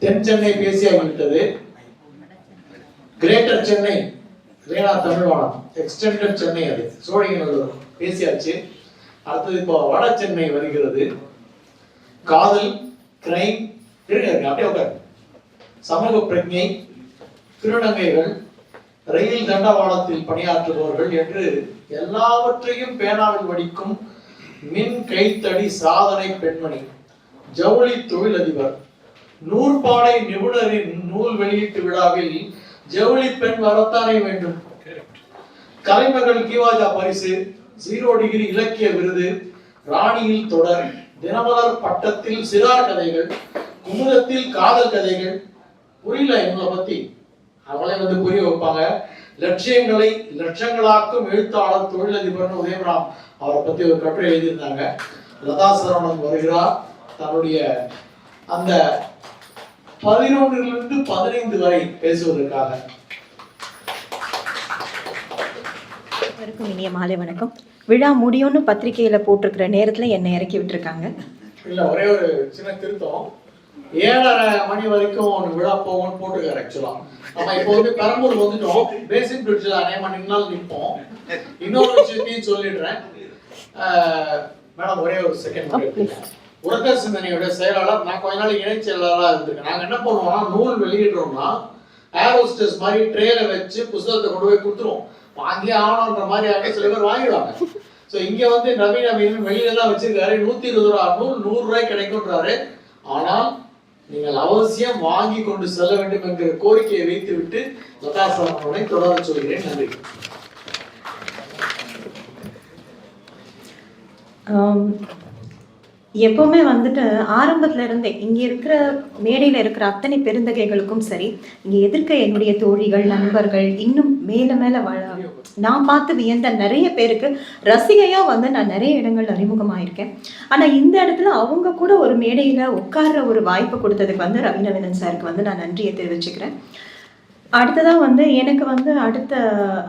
தென் Chennai பேசியாகிவிட்டது. Greater Chennai ரேனா தமிழ்வானம் extended Chennai அது சோழிங்கநல்லூர் பேசியாச்சு. அடுத்தது இப்போ வட சென்னை வருகிறது. காதல், கிரைம், அப்படியே உட்காரு, சமூக பிரஜை, திருநங்கைகள், ரயில் தண்டவாளத்தில் பணியாற்றுபவர்கள் என்று எல்லாவற்றையும் பேனாவில் வடிக்கும் மின் கைத்தடி சாதனை பெண்மணி, ஜவுளி தொழிலதிபர், நூற்பாடை நிபுணரின் நூல் வெளியீட்டு விழாவில் ஜவுளி பெண் வரத்தானே வேண்டும். கலைமகள் கீவாஜா பரிசு, 0 டிகிரி இலக்கிய விருது, ராணியில் தொடர், தினமலர் பட்டத்தில் சிறார் கதைகள், குமுதத்தில் காதல் கதைகள். புரியல இவங்களை பத்தி, அவளை புரிய வைப்பாங்க. லட்சியங்களை லட்சங்களாக்கும் எழுத்தாளர், தொழிலதிபர் உதயராம், அவரை பத்தி ஒரு கட்டுரை எழுதியிருந்தாங்க. லதா சரவணன் வருகிறார் தன்னுடைய அந்த 11 to 15 வரை பேசுவதற்காக. இனிய மாலை வணக்கம். விழா முடியும்னு பத்திரிகையில போட்டிருக்கிற நேரத்துல என்னை இறக்கி விட்டுருக்காங்க. இல்ல, ஒரே ஒரு சின்ன திருத்தம், 7:30 மணி வரைக்கும் விழா போகும்னு போட்டுருக்காரு. ஆக்சுவலா நம்ம இப்போ பெரம்பூர் வந்துட்டோம். பேசிக் பிரிட்ஜ்ல அநேகமா நின்னாலும் நிற்போம். இன்னொரு விஷயத்தையும் சொல்லிடுறேன் மேடம், ஒரே ஒரு செகண்ட். உலக சிந்தனையோட செயலாளர், நான் கொஞ்ச நாள் இணைச் செயலாளராக இருந்திருக்கேன். நாங்கள் என்ன பண்ணுவோம்னா, நூல் வெளியிடுறோம்னா ஏரோஸ்டஸ் மாதிரி ட்ரேல வச்சு புத்தகத்தை கொண்டு போய் கொடுத்துருவோம். வாங்கி ஆகணுன்ற மாதிரி சில பேர் வாங்கிடுவாங்க. ஸோ இங்கே நவீன வெளியில தான் வச்சிருக்காரு. 120 ரூபா நூல் 100 ரூபாய் கிடைக்கும்ன்றாரு. ஆனால் நீங்கள் அவசியம் வாங்கி கொண்டு செல்ல வேண்டும் என்கிற கோரிக்கையை வைத்து விட்டு லதா சரவணனை தொடர சொல்கிறேன். நன்றி. எப்போவுமே ஆரம்பத்துல இருந்தே இங்கே இருக்கிற மேடையில் இருக்கிற அத்தனை பெருந்தகைகளுக்கும் சரி, இங்கே எதிர்க்க என்னுடைய தோழிகள், நண்பர்கள், இன்னும் மேலே மேலே நான் பார்த்து வியந்த நிறைய பேருக்கு ரசிகையாக நான் நிறைய இடங்கள் அறிமுகமாயிருக்கேன். ஆனால் இந்த இடத்துல அவங்க கூட ஒரு மேடையில் உட்கார்ற ஒரு வாய்ப்பு கொடுத்ததுக்கு ரவிநவீனன் சாருக்கு நான் நன்றியை தெரிவிச்சுக்கிறேன். அடுத்ததாக எனக்கு அடுத்த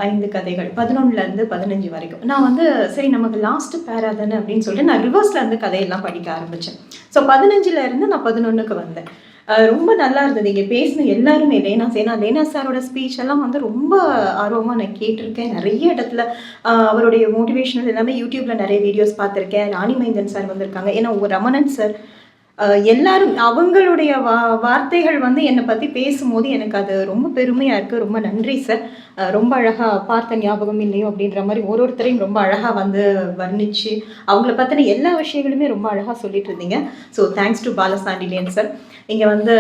5 கதைகள் 11லேருந்து 15 வரைக்கும் நான் சரி நமக்கு லாஸ்ட் பேரா தானே அப்படின்னு சொல்லிட்டு நான் ரிவர்ஸ்லேருந்து கதையெல்லாம் படிக்க ஆரம்பித்தேன். ஸோ 15லேருந்து நான் 11க்கு வந்தேன். ரொம்ப நல்லா இருந்தது. இங்கே பேசின எல்லாருமே லேனா சாரோட ஸ்பீச் எல்லாம் ரொம்ப ஆர்வமாக நான் கேட்டிருக்கேன். நிறைய இடத்துல அவருடைய மோட்டிவேஷனல் எல்லாமே யூடியூப்பில் நிறைய வீடியோஸ் பார்த்துருக்கேன். ராணி மைந்தன் சார் வந்திருக்காங்க. ஏன்னா ரமணன் சார் எல்லாரும் அவங்களுடைய வார்த்தைகள் என்னை பற்றி பேசும்போது எனக்கு அது ரொம்ப பெருமையாக இருக்குது. ரொம்ப நன்றி சார். ரொம்ப அழகாக பார்த்த ஞாபகம் இல்லையோ அப்படின்ற மாதிரி ஒருத்தரையும் ரொம்ப அழகாக வர்ணிச்சு அவங்கள பற்றின எல்லா விஷயங்களுமே ரொம்ப அழகாக சொல்லிட்டு இருந்தீங்க. So thanks to Balasandilyan sir. இங்கே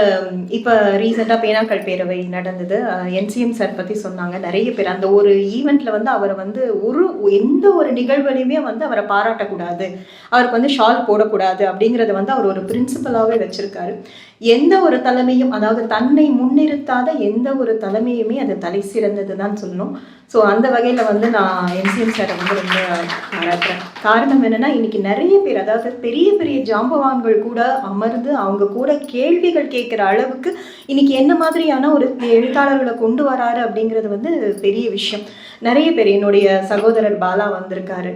இப்போ ரீசெண்டாக பேனாக்கள் பேரவை நடந்தது. என்சிஎம் சார் பற்றி சொன்னாங்க. நிறைய பேர் அந்த ஒரு ஈவெண்ட்டில் அவரை எந்த ஒரு நிகழ்வுலையுமே அவரை பாராட்டக்கூடாது, அவருக்கு ஷால் போடக்கூடாது அப்படிங்கிறத அவர் ஒரு பிரின்சிபலாகவே வச்சுருக்காரு. எந்த ஒரு தலைமையும், அதாவது தன்னை முன்னிறுத்தாத எந்த ஒரு தலைமையுமே அது தலை சிறந்தது தான் சொல்லணும். ஸோ அந்த வகையில் நான் என்சிஎம் சாரை ரொம்ப பாராட்டுறேன். காரணம் என்னென்னா, இன்றைக்கி நிறைய பேர், அதாவது பெரிய பெரிய ஜாம்பவான்கள் கூட அமர்ந்து அவங்க கூட கேள்விகள் கேட்குற அளவுக்கு இன்றைக்கி என்ன மாதிரியான ஒரு எழுத்தாளர்களை கொண்டு வராரு அப்படிங்கிறது பெரிய விஷயம். நிறைய பேர், என்னுடைய சகோதரர் பாலா வந்திருக்காரு,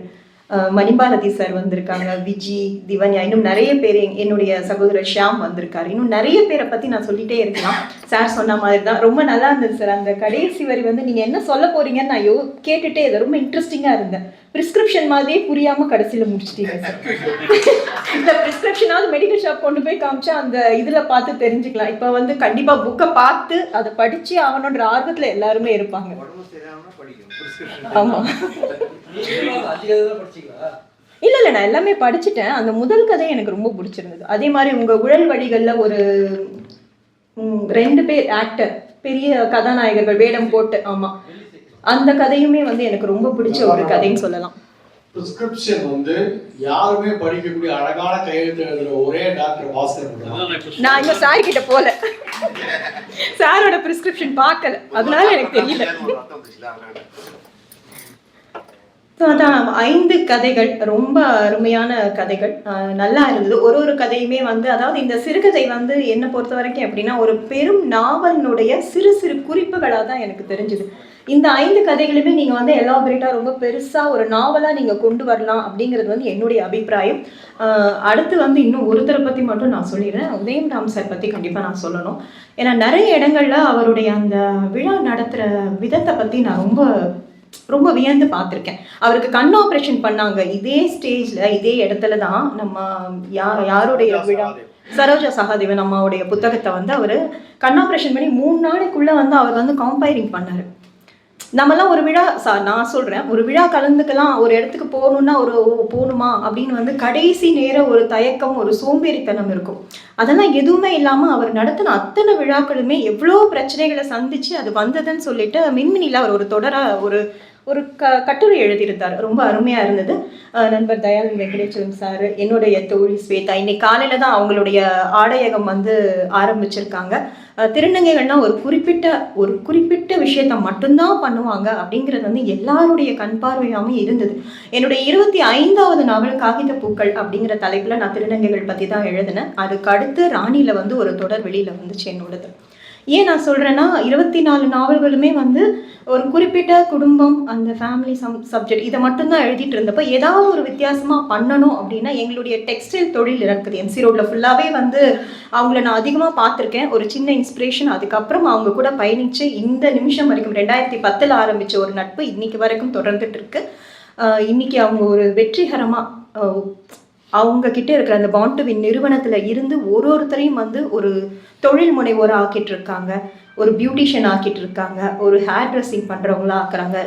மணிபாரதி சார் வந்திருக்காங்க, விஜி, திவன்யா, இன்னும் நிறைய பேர், என்னுடைய சகோதரர் ஷியாம் வந்திருக்காரு. இன்னும் நிறைய பேரை பற்றி நான் சொல்லிகிட்டே இருக்கலாம். சார் சொன்ன மாதிரி தான் ரொம்ப நல்லா இருந்தது சார். அந்த கடைசி வரி நீங்கள் என்ன சொல்ல போகிறீங்கன்னு நான் கேட்டுகிட்டே இதை ரொம்ப இன்ட்ரெஸ்டிங்காக இருந்தேன். ப்ரிஸ்கிரிப்ஷன் மாதிரியே புரியாமல் கடைசியில் முடிச்சிட்டீங்க சார். இந்த ப்ரிஸ்கிரிப்ஷனாவது மெடிக்கல் ஷாப் கொண்டு போய் காமிச்சா அந்த இதில் பார்த்து தெரிஞ்சுக்கலாம். இப்போ கண்டிப்பாக புக்கை பார்த்து அதை படித்து ஆகணுன்ற ஆர்வத்தில் எல்லாருமே இருப்பாங்க. ஆமாம், இல்லை நான் எல்லாமே படிச்சுட்டேன். அந்த முதல் கதை எனக்கு ரொம்ப பிடிச்சிருந்தது. அதே மாதிரி உங்கள் உழல் வழிகளில் ஒரு 2 பேர் ஆக்டர், பெரிய கதாநாயகர்கள் வேடம் போட்டு, ஆமாம், அந்த கதையுமே எனக்கு ரொம்ப பிடிச்ச ஒரு கதைன்னு சொல்லலாம். பிரிஸ்கிரிப்ஷன் யாருமே படிக்கக்கூடிய அழகான கையெழுத்து எழுதுற ஒரே டாக்டர் பாஸ்கர். நான் இன்னும் சார் கிட்ட போல, சாரோட பிரிஸ்கிரிப்ஷன் பார்க்கல, அதனால எனக்கு தெரியல. ஸோ அதான் 5 கதைகள் ரொம்ப அருமையான கதைகள். நல்லா இருந்தது. ஒரு கதையுமே வந்து அதாவது இந்த சிறுகதை வந்து என்னை பொறுத்த வரைக்கும் எப்படின்னா ஒரு பெரும் நாவலினுடைய சிறு சிறு குறிப்புகளாக தான் எனக்கு தெரிஞ்சுது. இந்த 5 கதைகளுமே நீங்கள் வந்து எலாபரேட்டாக ரொம்ப பெருசாக ஒரு நாவலாக நீங்கள் கொண்டு வரலாம் அப்படிங்கிறது வந்து என்னுடைய அபிப்பிராயம். அடுத்து வந்து இன்னும் ஒருத்தரை பற்றி மட்டும் நான் சொல்லிடுறேன். உதயம் ராம் சார் பற்றி கண்டிப்பாக நான் சொல்லணும். ஏன்னா நிறைய இடங்கள்ல அவருடைய அந்த விழா நடத்துகிற விதத்தை பற்றி நான் ரொம்ப ரொம்ப வியந்து பார்த்துருக்கேன். அவருக்கு கண் ஆப்ரேஷன் பண்ணாங்க இதே ஸ்டேஜ்ல இதே இடத்துல தான். நம்ம யாருடைய விழா, சரோஜா சகாதேவன் அம்மாவுடைய புத்தகத்தை வந்து அவர் கண் ஆப்ரேஷன் பண்ணி 3 நாளைக்குள்ள வந்து அவர் வந்து கம்பைரிங் பண்ணாரு. நம்மலாம் ஒரு விழா நான் சொல்றேன், ஒரு விழா கலந்துக்கலாம், ஒரு இடத்துக்கு போகணும்னா ஒரு போகணுமா அப்படின்னு வந்து கடைசி நேரம் ஒரு தயக்கம், ஒரு சோம்பேறித்தனம் இருக்கும். அதெல்லாம் எதுவுமே இல்லாம அவர் நடத்தின அத்தனை விழாக்களுமே எவ்வளோ பிரச்சனைகளை சந்திச்சு அது வந்ததுன்னு சொல்லிட்டு மின்மினில அவர் ஒரு தொடரா ஒரு கட்டுரை எழுதியிருந்தார். ரொம்ப அருமையா இருந்தது. நண்பர் தயாள் வெங்கடேஸ்வரன் சார், என்னுடைய தோழி ஸ்வேதா, இன்னைக்கு காலையில தான் அவங்களுடைய ஆடையகம் வந்து ஆரம்பிச்சிருக்காங்க. திருநங்கைகள்னா ஒரு குறிப்பிட்ட விஷயத்த மட்டும்தான் பண்ணுவாங்க அப்படிங்கிறது வந்து எல்லாருடைய கண் பார்வையாமே இருந்தது. என்னுடைய 25வது நாவல் காகித பூக்கள் அப்படிங்கிற தலைப்புல நான் திருநங்கைகள் பத்தி தான் எழுதினேன். அதுக்கு அடுத்து ராணியில வந்து ஒரு தொடர் வெளியில வந்துச்சு என்னோடது. ஏன் நான் சொல்கிறேன்னா 24 நாவல்களுமே வந்து ஒரு குறிப்பிட்ட குடும்பம், அந்த ஃபேமிலி சப்ஜெக்ட் இதை மட்டும்தான் எழுதிட்டு இருந்தப்போ ஏதாவது ஒரு வித்தியாசமாக பண்ணணும் அப்படின்னா எங்களுடைய டெக்ஸ்டைல் தொழில் இருக்குது எம்சி ரோட்டில் ஃபுல்லாகவே வந்து அவங்கள நான் அதிகமாக பார்த்துருக்கேன். ஒரு சின்ன இன்ஸ்பிரேஷன். அதுக்கப்புறம் அவங்க கூட பயணித்து இந்த நிமிஷம் வரைக்கும் 2010 ஆரம்பித்த ஒரு நட்பு இன்னைக்கு வரைக்கும் தொடர்ந்துட்டு இருக்கு. இன்னைக்கு அவங்க ஒரு வெற்றிகரமாக அவங்க கிட்ட இருக்கிற அந்த பாண்ட் டு வின் நிறுவனத்துல இருந்து ஒருத்தரையும் வந்து ஒரு தொழில் முனைவோரை ஆக்கிட்டு இருக்காங்க, ஒரு பியூட்டிஷியன் ஆக்கிட்டு இருக்காங்க, ஒரு ஹேர் ட்ரெஸ்ஸிங் பண்றவங்களா ஆக்குறாங்க.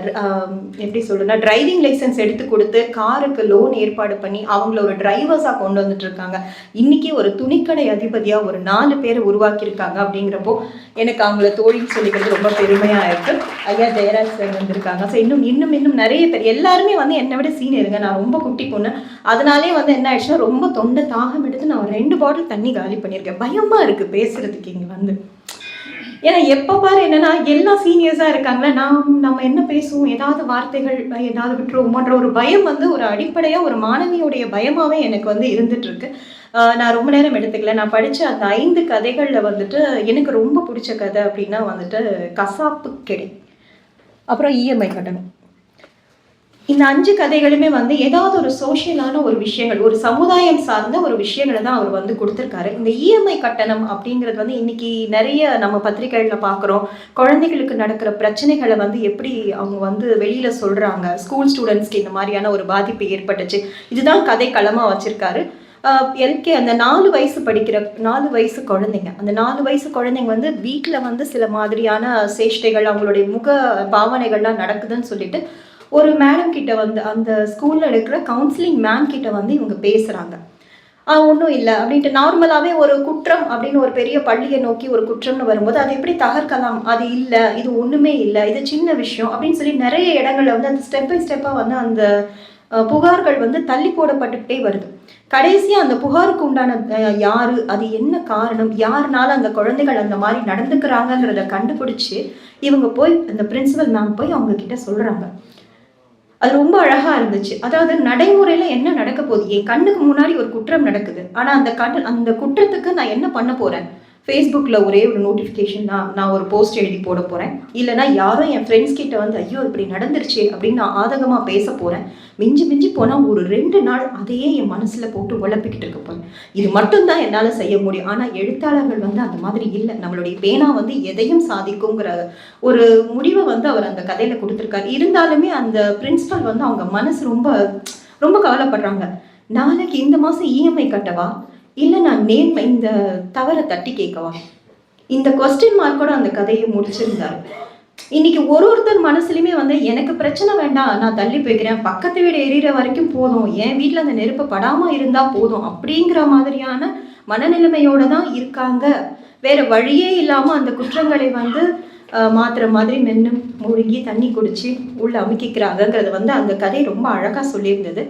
எப்படி சொல்றேன்னா டிரைவிங் லைசன்ஸ் எடுத்து கொடுத்து காருக்கு லோன் ஏற்பாடு பண்ணி அவங்கள ஒரு டிரைவர்ஸா கொண்டு வந்துட்டு இருக்காங்க. இன்னைக்கு ஒரு துணிக்கடை அதிபதியா ஒரு 4 பேரை உருவாக்கியிருக்காங்க. அப்படிங்கிறப்போ எனக்கு அவங்கள தோழின்னு சொல்லிக்கிறது ரொம்ப பெருமையா இருக்கு. ஐயா ஜெயராஜ் சார் வந்திருக்காங்க. ஸோ இன்னும் நிறைய பேர் எல்லாருமே வந்து என்னை விட சீனியருங்க. நான் ரொம்ப குட்டி பொண்ணு. அதனாலே வந்து என்ன ஆயிடுச்சுன்னா ரொம்ப தொண்டை தாகம் எடுத்து நான் 2 பாட்டில் தண்ணி காலி பண்ணியிருக்கேன். பயமா இருக்கு பேசுறதுக்கு இங்க வந்து. ஏன்னா எப்போ பாரு என்னன்னா எல்லா சீனியர்ஸாக இருக்காங்களே, நம்ம என்ன பேசுவோம், ஏதாவது வார்த்தைகள் ஏதாவது விட்டுருவோமோன்ற ஒரு பயம் வந்து ஒரு அடிப்படையாக ஒரு மாணவியுடைய பயமாகவே எனக்கு வந்து இருந்துட்டு இருக்கு. நான் ரொம்ப நேரம் எடுத்துக்கல. நான் படித்த அந்த 5 கதைகளில் வந்துட்டு எனக்கு ரொம்ப பிடிச்ச கதை அப்படின்னா வந்துட்டு கசாப்பு கெடை, அப்புறம் இஎம்ஐ கட்டணம். இந்த 5 கதைகளுமே வந்து ஏதாவது ஒரு சோஷியலான ஒரு விஷயங்கள், ஒரு சமுதாயம் சார்ந்த ஒரு விஷயங்களை தான் அவர் வந்து கொடுத்துருக்காரு. இந்த இஎம்ஐ கட்டணம் அப்படிங்கிறது வந்து இன்னைக்கு நிறைய நம்ம பத்திரிகைகளில் பார்க்குறோம். குழந்தைகளுக்கு நடக்கிற பிரச்சனைகளை வந்து எப்படி அவங்க வந்து வெளியில சொல்றாங்க, ஸ்கூல் ஸ்டூடெண்ட்ஸ்க்கு இந்த மாதிரியான ஒரு பாதிப்பு ஏற்பட்டுச்சு. இதுதான் கதை களமாக வச்சிருக்காரு. அந்த 4 வயசு படிக்கிற 4 வயசு குழந்தைங்க, அந்த 4 வயசு குழந்தைங்க வந்து வீட்டில் வந்து சில மாதிரியான சேஷ்டைகள், அவங்களுடைய முக பாவனைகள்லாம் நடக்குதுன்னு சொல்லிட்டு ஒரு மேடம் கிட்ட வந்து அந்த ஸ்கூல்ல இருக்கிற கவுன்சிலிங் மேம் கிட்ட வந்து இவங்க பேசுறாங்க. ஒன்றும் இல்லை அப்படின்ட்டு நார்மலாகவே ஒரு குற்றம் அப்படின்னு ஒரு பெரிய பள்ளியை நோக்கி ஒரு குற்றம்னு வரும்போது அது எப்படி தகர்க்கலாம், அது இல்லை, இது ஒன்றுமே இல்லை, இது சின்ன விஷயம் அப்படின்னு சொல்லி நிறைய இடங்கள்ல வந்து அந்த ஸ்டெப் பை ஸ்டெப்பாக வந்து அந்த புகார்கள் வந்து தள்ளி போடப்பட்டுக்கிட்டே வருது. கடைசியாக அந்த புகாருக்கு உண்டான யாரு, அது என்ன காரணம், யாருனால அந்த குழந்தைகள் அந்த மாதிரி நடந்துக்கிறாங்கிறத கண்டுபிடிச்சு இவங்க போய் அந்த பிரின்சிபல் மேம் போய் அவங்க கிட்ட சொல்றாங்க. அது ரொம்ப அழகா இருந்துச்சு. அதாவது நடைமுறையில என்ன நடக்க போகுது, என் கண்ணுக்கு முன்னாடி ஒரு குற்றம் நடக்குது, ஆனா அந்த குற்றத்துக்கு நான் என்ன பண்ண போறேன், ஃபேஸ்புக்கில் ஒரே ஒரு நோட்டிஃபிகேஷன் தான், நான் ஒரு போஸ்ட் எழுதி போட போகிறேன், இல்லைனா யாரும் என் ஃப்ரெண்ட்ஸ் கிட்ட வந்து ஐயோ இப்படி நடந்துருச்சு அப்படின்னு நான் ஆதகமாக பேச போகிறேன். மிஞ்சி போனால் ஒரு 2 நாள் அதையே என் மனசில் போட்டு உழப்பிக்கிட்டு இருக்க போகிறேன். இது மட்டும்தான் என்னால் செய்ய முடியும். ஆனால் எழுத்தாளர்கள் வந்து அந்த மாதிரி இல்லை. நம்மளுடைய பேனா வந்து எதையும் சாதிக்குங்கிற ஒரு முடிவை வந்து அவர் அந்த கதையில் கொடுத்துருக்காரு. இருந்தாலுமே அந்த பிரின்சிபல் வந்து அவங்க மனசு ரொம்ப ரொம்ப கவலைப்படுறாங்க. நாளைக்கு இந்த மாதம் இஎம்ஐ கட்டவா, இல்லை நான் நேர்மை இந்த தவறை தட்டி கேட்கவா, இந்த கொஸ்டின் மார்க்கோட அந்த கதையை முடிச்சிருந்தாரு. இன்னைக்கு ஒருத்தர் மனசுலையுமே வந்து எனக்கு பிரச்சனை வேண்டாம், நான் தள்ளி போய்க்கிறேன், பக்கத்து வீடு எரியிற வரைக்கும் போதும், என் வீட்டில் அந்த நெருப்பு படாமல் இருந்தால் போதும் அப்படிங்கிற மாதிரியான மனநிலைமையோட தான் இருக்காங்க. வேற வழியே இல்லாமல் அந்த குற்றங்களை வந்து மாத்திர மாதிரி மென்று மூழ்கி தண்ணி குடிச்சு உள்ள அமுக்கிக்கிறாங்கிறது வந்து அந்த கதை ரொம்ப அழகாக சொல்லியிருந்தது.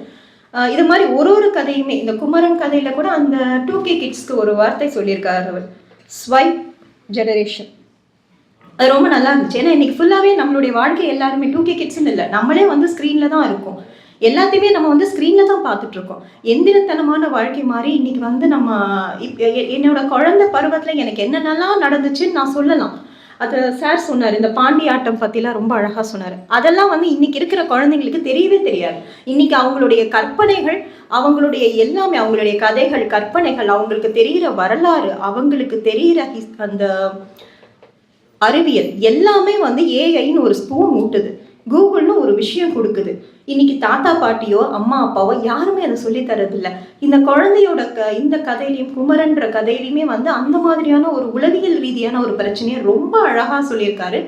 இது மாதிரி ஒரு கதையுமே, இந்த குமரன் கதையில கூட அந்த 2K கிட்ஸ்க்கு ஒரு வார்த்தை சொல்லியிருக்காரு அவர், ஸ்வைப் ஜெனரேஷன். அது ரொம்ப நல்லா இருந்துச்சு. ஏன்னா இன்னைக்கு ஃபுல்லாகவே நம்மளுடைய வாழ்க்கை எல்லாருமே 2K கிட்ஸ்ன்னு இல்லை, நம்மளே வந்து ஸ்க்ரீனில் தான் இருக்கும். எல்லாத்தையுமே நம்ம வந்து ஸ்க்ரீனில் தான் பார்த்துட்ருக்கோம். எந்திரத்தனமான வாழ்க்கை மாதிரி இன்னைக்கு வந்து நம்ம என்னோட குழந்தை பருவத்தில் எனக்கு என்னென்னலாம் நடந்துச்சுன்னு நான் சொல்லலாம். அது சார் சொன்னார், இந்த பாண்டி ஆட்டம் பற்றிலாம் ரொம்ப அழகாக சொன்னார். அதெல்லாம் வந்து இன்னைக்கு இருக்கிற குழந்தைங்களுக்கு தெரியவே தெரியாது. இன்னைக்கு அவங்களுடைய கற்பனைகள், அவங்களுடைய எல்லாமே, அவங்களுடைய கதைகள், கற்பனைகள், அவங்களுக்கு தெரிகிற வரலாறு, அவங்களுக்கு தெரிகிற அந்த அறிவியல் எல்லாமே வந்து ஏஐன்னு ஒரு ஸ்பூன் ஊட்டுது, கூகுள்னு ஒரு விஷயம் கொடுக்குது. இன்னைக்கு தாத்தா பாட்டியோ அம்மா அப்பாவோ யாருமே அதை சொல்லி தரதில்லை. இந்த குழந்தையோட இந்த கதையிலையும் குமரன்ற கதையிலையுமே வந்து அந்த மாதிரியான ஒரு உளவியல் ரீதியான ஒரு பிரச்சனையை ரொம்ப அழகா சொல்லியிருக்காரு.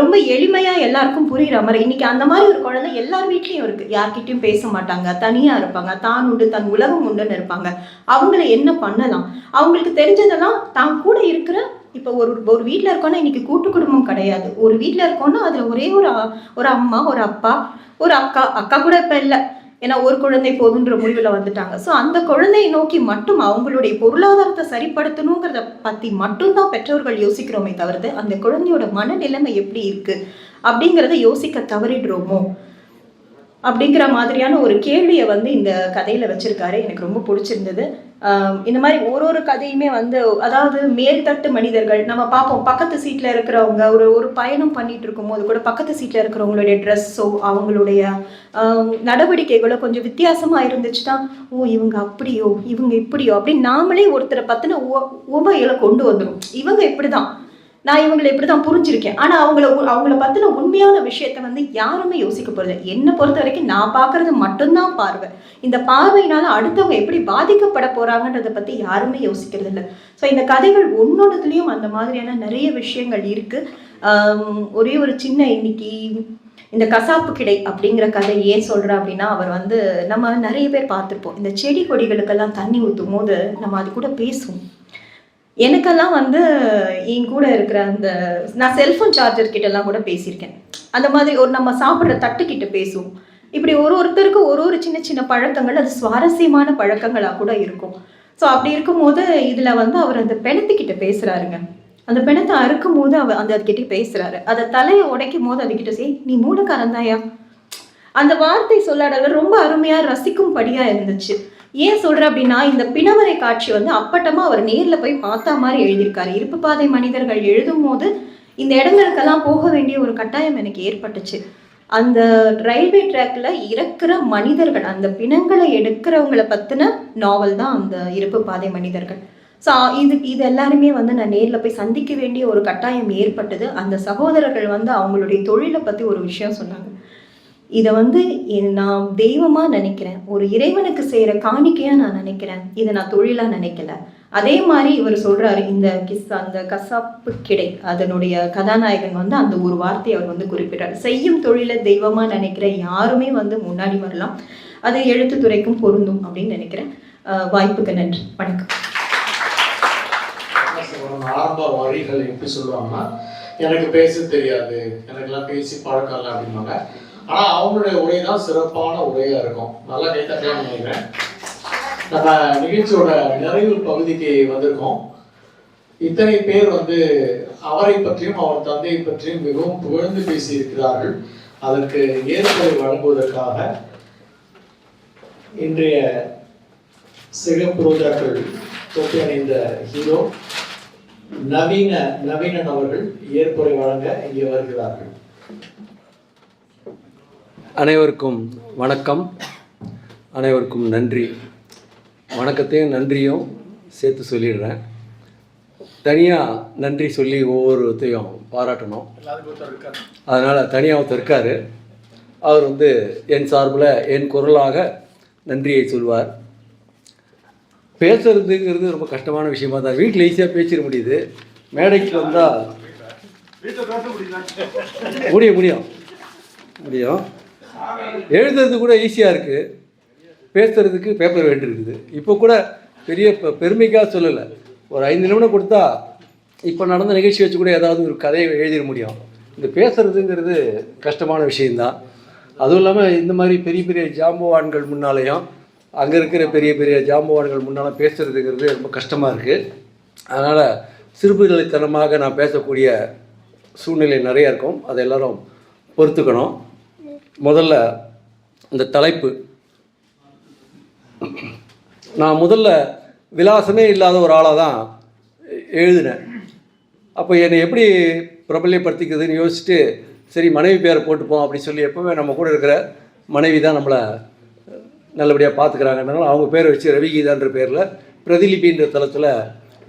ரொம்ப எளிமையா எல்லாருக்கும் புரியுற மாதிரி. இன்னைக்கு அந்த மாதிரி ஒரு குழந்தை எல்லார் வீட்லயும் இருக்கு. யார்கிட்டயும் பேச மாட்டாங்க, தனியா இருப்பாங்க, தான் உண்டு தன் உலகம் உண்டுன்னு இருப்பாங்க. அவங்கள என்ன பண்ணலாம், அவங்களுக்கு தெரிஞ்சதெல்லாம் தான் கூட இருக்கிற, இப்போ ஒரு வீட்டில் இருக்கோன்னா இன்னைக்கு கூட்டு குடும்பம் கிடையாது. ஒரு வீட்டில் இருக்கோன்னா அதில் ஒரே ஒரு அம்மா, ஒரு அப்பா, ஒரு அக்கா கூட இப்போ இல்லை, ஏன்னா ஒரு குழந்தை போதுன்ற முடிவில் வந்துட்டாங்க. ஸோ அந்த குழந்தையை நோக்கி மட்டும் அவங்களுடைய பொருளாதாரத்தை சரிப்படுத்தணுங்கிறத பற்றி மட்டும்தான் பெற்றோர்கள் யோசிக்கிறோமே தவிர்த்து அந்த குழந்தையோட மனநிலைமை எப்படி இருக்கு அப்படிங்கிறத யோசிக்க தவறிடுறோமோ அப்படிங்கிற மாதிரியான ஒரு கேள்வியை வந்து இந்த கதையில வச்சிருக்காரு. எனக்கு ரொம்ப பிடிச்சிருந்தது. இந்த மாதிரி ஒரு கதையுமே வந்து, அதாவது மேல்தட்டு மனிதர்கள் நம்ம பார்ப்போம். பக்கத்து சீட்ல இருக்கிறவங்க ஒரு பயணம் பண்ணிட்டு இருக்கும் போது கூட பக்கத்து சீட்ல இருக்கிறவங்களுடைய ட்ரெஸ்ஸோ அவங்களுடைய நடவடிக்கைகளோ கொஞ்சம் வித்தியாசமா இருந்துச்சுன்னா, ஓ இவங்க அப்படியோ இவங்க இப்படியோ அப்படின்னு நாமளே ஒருத்தரை பத்தின உபைகளை கொண்டு வந்துடும். இவங்க இப்படிதான், நான் இவங்களை இப்படிதான் புரிஞ்சிருக்கேன். ஆனா அவங்கள பத்தின உண்மையான விஷயத்த வந்து யாருமே யோசிக்க போறது. என்னை பொறுத்த வரைக்கும் நான் பாக்குறது மட்டும்தான் பார்வை. இந்த பார்வையினால அடுத்தவங்க எப்படி பாதிக்கப்பட போறாங்கன்றத பத்தி யாருமே யோசிக்கிறது இல்லை. ஸோ இந்த கதைகள் ஒன்னொன்னுலயும் அந்த மாதிரியான நிறைய விஷயங்கள் இருக்கு. ஒரே ஒரு சின்ன, இன்னைக்கு இந்த கசாப்பு கிடை அப்படிங்கிற கதை ஏன் சொல்றேன் அப்படின்னா, அவர் வந்து நம்ம நிறைய பேர் பார்த்துருப்போம். இந்த செடி கொடிகளுக்கெல்லாம் தண்ணி ஊற்றும் போது நம்ம அது கூட பேசுவோம். எனக்கெல்லாம் வந்து என் கூட இருக்கிற அந்த, நான் செல்ஃபோன் சார்ஜர் கிட்டலாம் கூட பேசியிருக்கேன். அந்த மாதிரி நம்ம சாப்பிட்ற தட்டுக்கிட்ட பேசுவோம். இப்படி ஒருத்தருக்கு ஒரு சின்ன சின்ன பழக்கங்கள், அது சுவாரஸ்யமான பழக்கங்களாக கூட இருக்கும். ஸோ அப்படி இருக்கும்போது இதில் வந்து அவர் அந்த பிணத்துக்கிட்ட பேசுகிறாருங்க. அந்த பிணத்தை அறுக்கும் போது அதுக்கிட்ட பேசுகிறாரு. அதை தலையை உடைக்கும் போது அதுக்கிட்ட நீ மூலக்காரந்தாயா, அந்த வார்த்தை சொல்லாடல ரொம்ப அருமையாக ரசிக்கும்படியாக இருந்துச்சு. ஏன் சொல்கிறேன் அப்படின்னா, இந்த பிணவரை காட்சி வந்து அப்பட்டமா அவர் நேரில் போய் பார்த்தா மாதிரி எழுதியிருக்காரு. இருப்பு பாதை மனிதர்கள் எழுதும் போது இந்த இடங்களுக்கெல்லாம் போக வேண்டிய ஒரு கட்டாயம் எனக்கு ஏற்பட்டுச்சு. அந்த ரயில்வே ட்ராக்ல இறக்குற மனிதர்கள், அந்த பிணங்களை எடுக்கிறவங்களை பற்றின நாவல் தான் அந்த இருப்பு பாதை மனிதர்கள். ஸோ இது எல்லாருமே வந்து நான் நேரில் போய் சந்திக்க வேண்டிய ஒரு கட்டாயம் ஏற்பட்டது. அந்த சகோதரர்கள் வந்து அவங்களுடைய தொழிலை பற்றி ஒரு விஷயம் சொன்னாங்க. இதை வந்து நான் தெய்வமாக நினைக்கிறேன், ஒரு இறைவனுக்கு செய்கிற காணிக்கையாக நான் நினைக்கிறேன், இதை நான் தொழிலாக நினைக்கல. அதே மாதிரி இவர் சொல்கிறாரு, அந்த கசாப்பு கிடை அதனுடைய கதாநாயகன் வந்து அந்த ஒரு வார்த்தையை அவர் வந்து குறிப்பிட்டார். செய்யும் தொழிலை தெய்வமாக நினைக்கிற யாருமே வந்து முன்னாடி வரலாம். அது எழுத்துத்துறைக்கும் பொருந்தும் அப்படின்னு நினைக்கிறேன். வாய்ப்புக்கு நன்றி, வணக்கம். ஆரம்ப வரிகள் எப்படி சொல்லுவாங்கன்னா, எனக்கு பேச தெரியாது, எனக்கெல்லாம் பேசி பழக்கம் இல்லை அப்படின்னாங்க. ஆனால் அவங்களுடைய உரை தான் சிறப்பான உரையாக இருக்கும். நல்லா கைத்தட்டலாம் நினைக்கிறேன். நம்ம நிகழ்ச்சியோட நிறைவு பகுதிக்கு வந்திருக்கோம். இத்தனை பேர் வந்து அவரை பற்றியும் அவர் தந்தையை பற்றியும் மிகவும் புகழ்ந்து பேசி இருக்கிறார்கள். அதற்கு ஏற்புரை வழங்குவதற்காக இன்றைய சிகப்பு ரோஜாக்கள் தொப்பி அணிந்த ஹீரோ நவீனன் அவர்கள் ஏற்புரை வழங்க இங்கே வருகிறார்கள். அனைவருக்கும் வணக்கம், அனைவருக்கும் நன்றி. வணக்கத்தையும் நன்றியும் சேர்த்து சொல்லிடுறேன். தனியாக நன்றி சொல்லி ஒவ்வொருத்தையும் பாராட்டணும். அதனால் தனியாக ஒருத்தர் இருக்கார், அவர் வந்து என் சார்பில் என் குரலாக நன்றியை சொல்வார். பேசுறதுங்கிறது ரொம்ப கஷ்டமான விஷயமா தான். வீட்டில் ஈஸியாக பேசிட முடியுது, மேடைக்கு வந்தால் முடியும். எழுதுறது கூட ஈஸியாக இருக்குது, பேசுகிறதுக்கு பேப்பர் வேண்டியிருக்குது. இப்போ கூட பெரிய பெருமைக்காக சொல்லலை, ஒரு 5 நிமிடம் கொடுத்தா இப்போ நடந்த நிகழ்ச்சி வச்சு கூட ஏதாவது ஒரு கதையை எழுதிட முடியும். இந்த பேசுகிறதுங்கிறது கஷ்டமான விஷயந்தான். அதுவும் இல்லாமல் இந்த மாதிரி பெரிய பெரிய ஜாம்பவான்கள் முன்னாலேயும் அங்கே இருக்கிற பெரிய பெரிய ஜாம்பவான்கள் முன்னால் பேசுகிறதுங்கிறது ரொம்ப கஷ்டமாக இருக்குது. அதனால் சிறுபிள்ளைத்தனமாக நான் பேசக்கூடிய சூழ்நிலை நிறையா இருக்கும். அதை எல்லோரும் பொறுத்துக்கணும். முதல்ல இந்த தலைப்பு, நான் முதல்ல விலாசமே இல்லாத ஒரு ஆளாக தான் எழுதினேன். அப்போ என்னை எப்படி பிரபல்யப்படுத்திக்கிறதுன்னு யோசிச்சுட்டு, சரி மனைவி பேரை போட்டுப்போம் அப்படின்னு சொல்லி, எப்போவுமே நம்ம கூட இருக்கிற மனைவி தான் நம்மளை நல்லபடியாக பார்த்துக்கிறாங்கனால அவங்க பேரை வச்சு ரவிகீதான்ற பேரில் பிரதிலிபின்ற தளத்தில்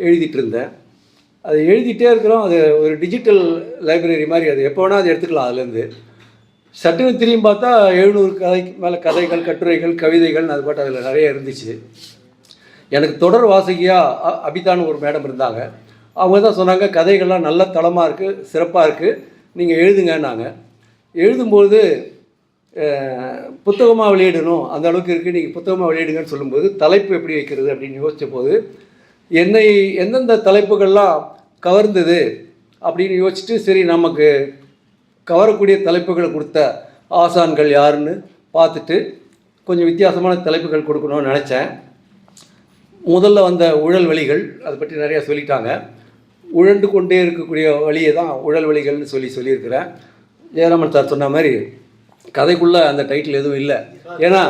எழுதிட்டு இருந்தேன். அது எழுதிட்டே இருக்கிறோம். அது ஒரு டிஜிட்டல் லைப்ரரி மாதிரி, அது எப்போ வேணால் அது எடுத்துக்கலாம். அதுலேருந்து சட்டுன்னு திரும்பி பார்த்தா 700 கதைக்கு மேலே கதைகள், கட்டுரைகள், கவிதைகள் அது பாட்டு அதில் நிறைய இருந்துச்சு. எனக்கு தொடர் வாசிகையாக அபிதான்னு ஒரு மேடம் இருந்தாங்க. அவங்க தான் சொன்னாங்க, கதைகள்லாம் நல்ல தளமாக இருக்குது, சிறப்பாக இருக்குது, நீங்கள் எழுதுங்கன்னாங்க. எழுதும்போது புத்தகமாக வெளியிடணும், அந்த அளவுக்கு இருக்குது, நீங்கள் புத்தகமாக வெளியிடுங்கன்னு சொல்லும்போது தலைப்பு எப்படி வைக்கிறது அப்படின்னு யோசித்த போது என்னை எந்தெந்த தலைப்புகள்லாம் கவர்ந்தது அப்படின்னு யோசிச்சுட்டு, சரி நமக்கு கவரக்கூடிய தலைப்புகளை கொடுத்த ஆசான்கள் யாருன்னு பார்த்துட்டு கொஞ்சம் வித்தியாசமான தலைப்புகள் கொடுக்கணும்னு நினச்சேன். முதல்ல வந்த உழல் வலிகள், அதை பற்றி நிறையா சொல்லிட்டாங்க. உழண்டு கொண்டே இருக்கக்கூடிய வழியை தான் உழல் வலிகள்னு சொல்லியிருக்கிறேன். ஜெயராமன் சார் சொன்ன மாதிரி கதைக்குள்ளே அந்த டைட்டில் எதுவும் இல்லை. ஏன்னா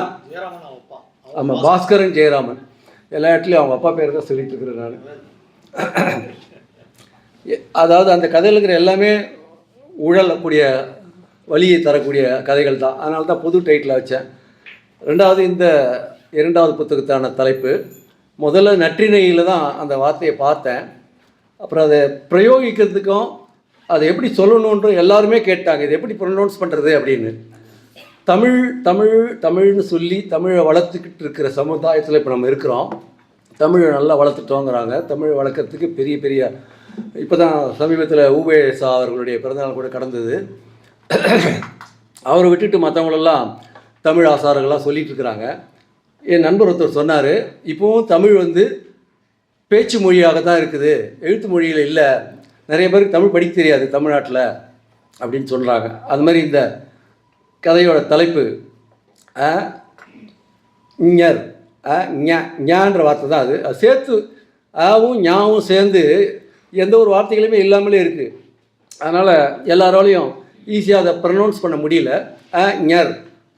ஆமாம், பாஸ்கரன் ஜெயராமன் எல்லா இடத்துலையும் அவங்க அப்பா பேர் தான் சொல்லிட்டு இருக்கிறேன் நான். அதாவது அந்த கதையில் இருக்கிற எல்லாமே உழலக்கூடிய வழியை தரக்கூடிய கதைகள் தான். அதனால தான் புது டைட்டில் வச்சேன். ரெண்டாவது, இந்த 2வது புத்தகத்தான தலைப்பு, முதல்ல நற்றிணையில் தான் அந்த வார்த்தையை பார்த்தேன். அப்புறம் அதை பிரயோகிக்கிறதுக்கும் அதை எப்படி சொல்லணுன்ற எல்லாருமே கேட்டாங்க, இது எப்படி ப்ரொனவுன்ஸ் பண்ணுறது அப்படின்னு. தமிழ் தமிழ் தமிழ்னு சொல்லி தமிழை வளர்த்துக்கிட்டு இருக்கிற சமுதாயத்தில் இப்போ நம்ம இருக்கிறோம். தமிழை நல்லா வளர்த்துட்டோங்கிறாங்க. தமிழ் வளர்க்குறதுக்கு பெரிய பெரிய, இப்போ தான் சமீபத்தில் ஊவேசா அவர்களுடைய பிறந்தநாள் கூட கடந்தது. அவரை விட்டுட்டு மற்றவங்களெல்லாம் தமிழ் ஆசாரங்கள்லாம் சொல்லிகிட்டு இருக்கிறாங்க. என் நண்பர் ஒருத்தர் சொன்னார், இப்போவும் தமிழ் பேச்சு மொழியாக தான் இருக்குது, எழுத்து மொழியில் இல்லை, நிறைய பேருக்கு தமிழ் படிக்க தெரியாது தமிழ்நாட்டில் அப்படின்னு சொல்கிறாங்க. அது மாதிரி இந்த கதையோட தலைப்பு ஞர், ஞான்ற வார்த்தை தான். அது சேர்த்து ஆவும் ஞாவும் சேர்ந்து எந்த ஒரு வார்த்தைகளுமே இல்லாமலே இருக்குது. அதனால் எல்லாராலையும் ஈஸியாக அதை ப்ரொனவுன்ஸ் பண்ண முடியல. ஞர்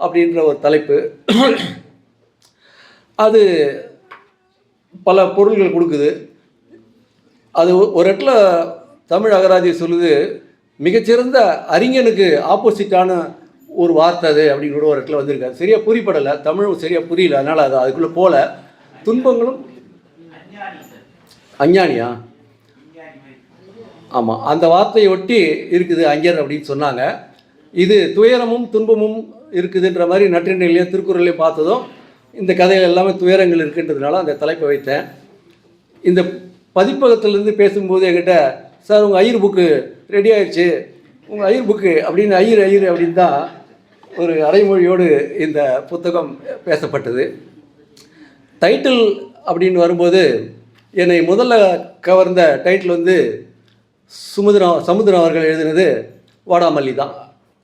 அப்படின்ற ஒரு தலைப்பு. அது பல பொருள்கள் கொடுக்குது. அது ஒரு இடத்துல தமிழ் அகராதி சொல்லுது, மிகச்சிறந்த அறிஞனுக்கு ஆப்போசிட்டான ஒரு வார்த்தை அது அப்படின்னு கூட ஒரு இடத்துல வந்திருக்காரு. சரியாக புரியப்படலை, தமிழும் சரியாக புரியல, அதனால் அது அதுக்குள்ளே போல. துன்பங்களும் அஞ்ஞானியா, ஆமாம், அந்த வார்த்தையை ஒட்டி இருக்குது அஞ்சர் அப்படின்னு சொன்னாங்க. இது துயரமும் துன்பமும் இருக்குதுன்ற மாதிரி நற்றிணையிலையும் திருக்குறளையும் பார்த்ததும் இந்த கதையில் எல்லாமே துயரங்கள் இருக்குன்றதுனால அந்த தலைப்பை வைத்தேன். இந்த பதிப்பகத்திலேருந்து பேசும்போது என்கிட்ட, சார் உங்கள் ஐயர் புக்கு ரெடி ஆயிடுச்சு, உங்கள் ஐயர் புக்கு அப்படின்னு ஐயர் அப்படின்னு தான் ஒரு அடைமொழியோடு இந்த புத்தகம் பேசப்பட்டது. டைட்டில் அப்படின்னு வரும்போது என்னை முதல்ல கவர்ந்த டைட்டில் சமுத்திரம் அவர்கள் எழுதினது வாடாமல்லி தான்.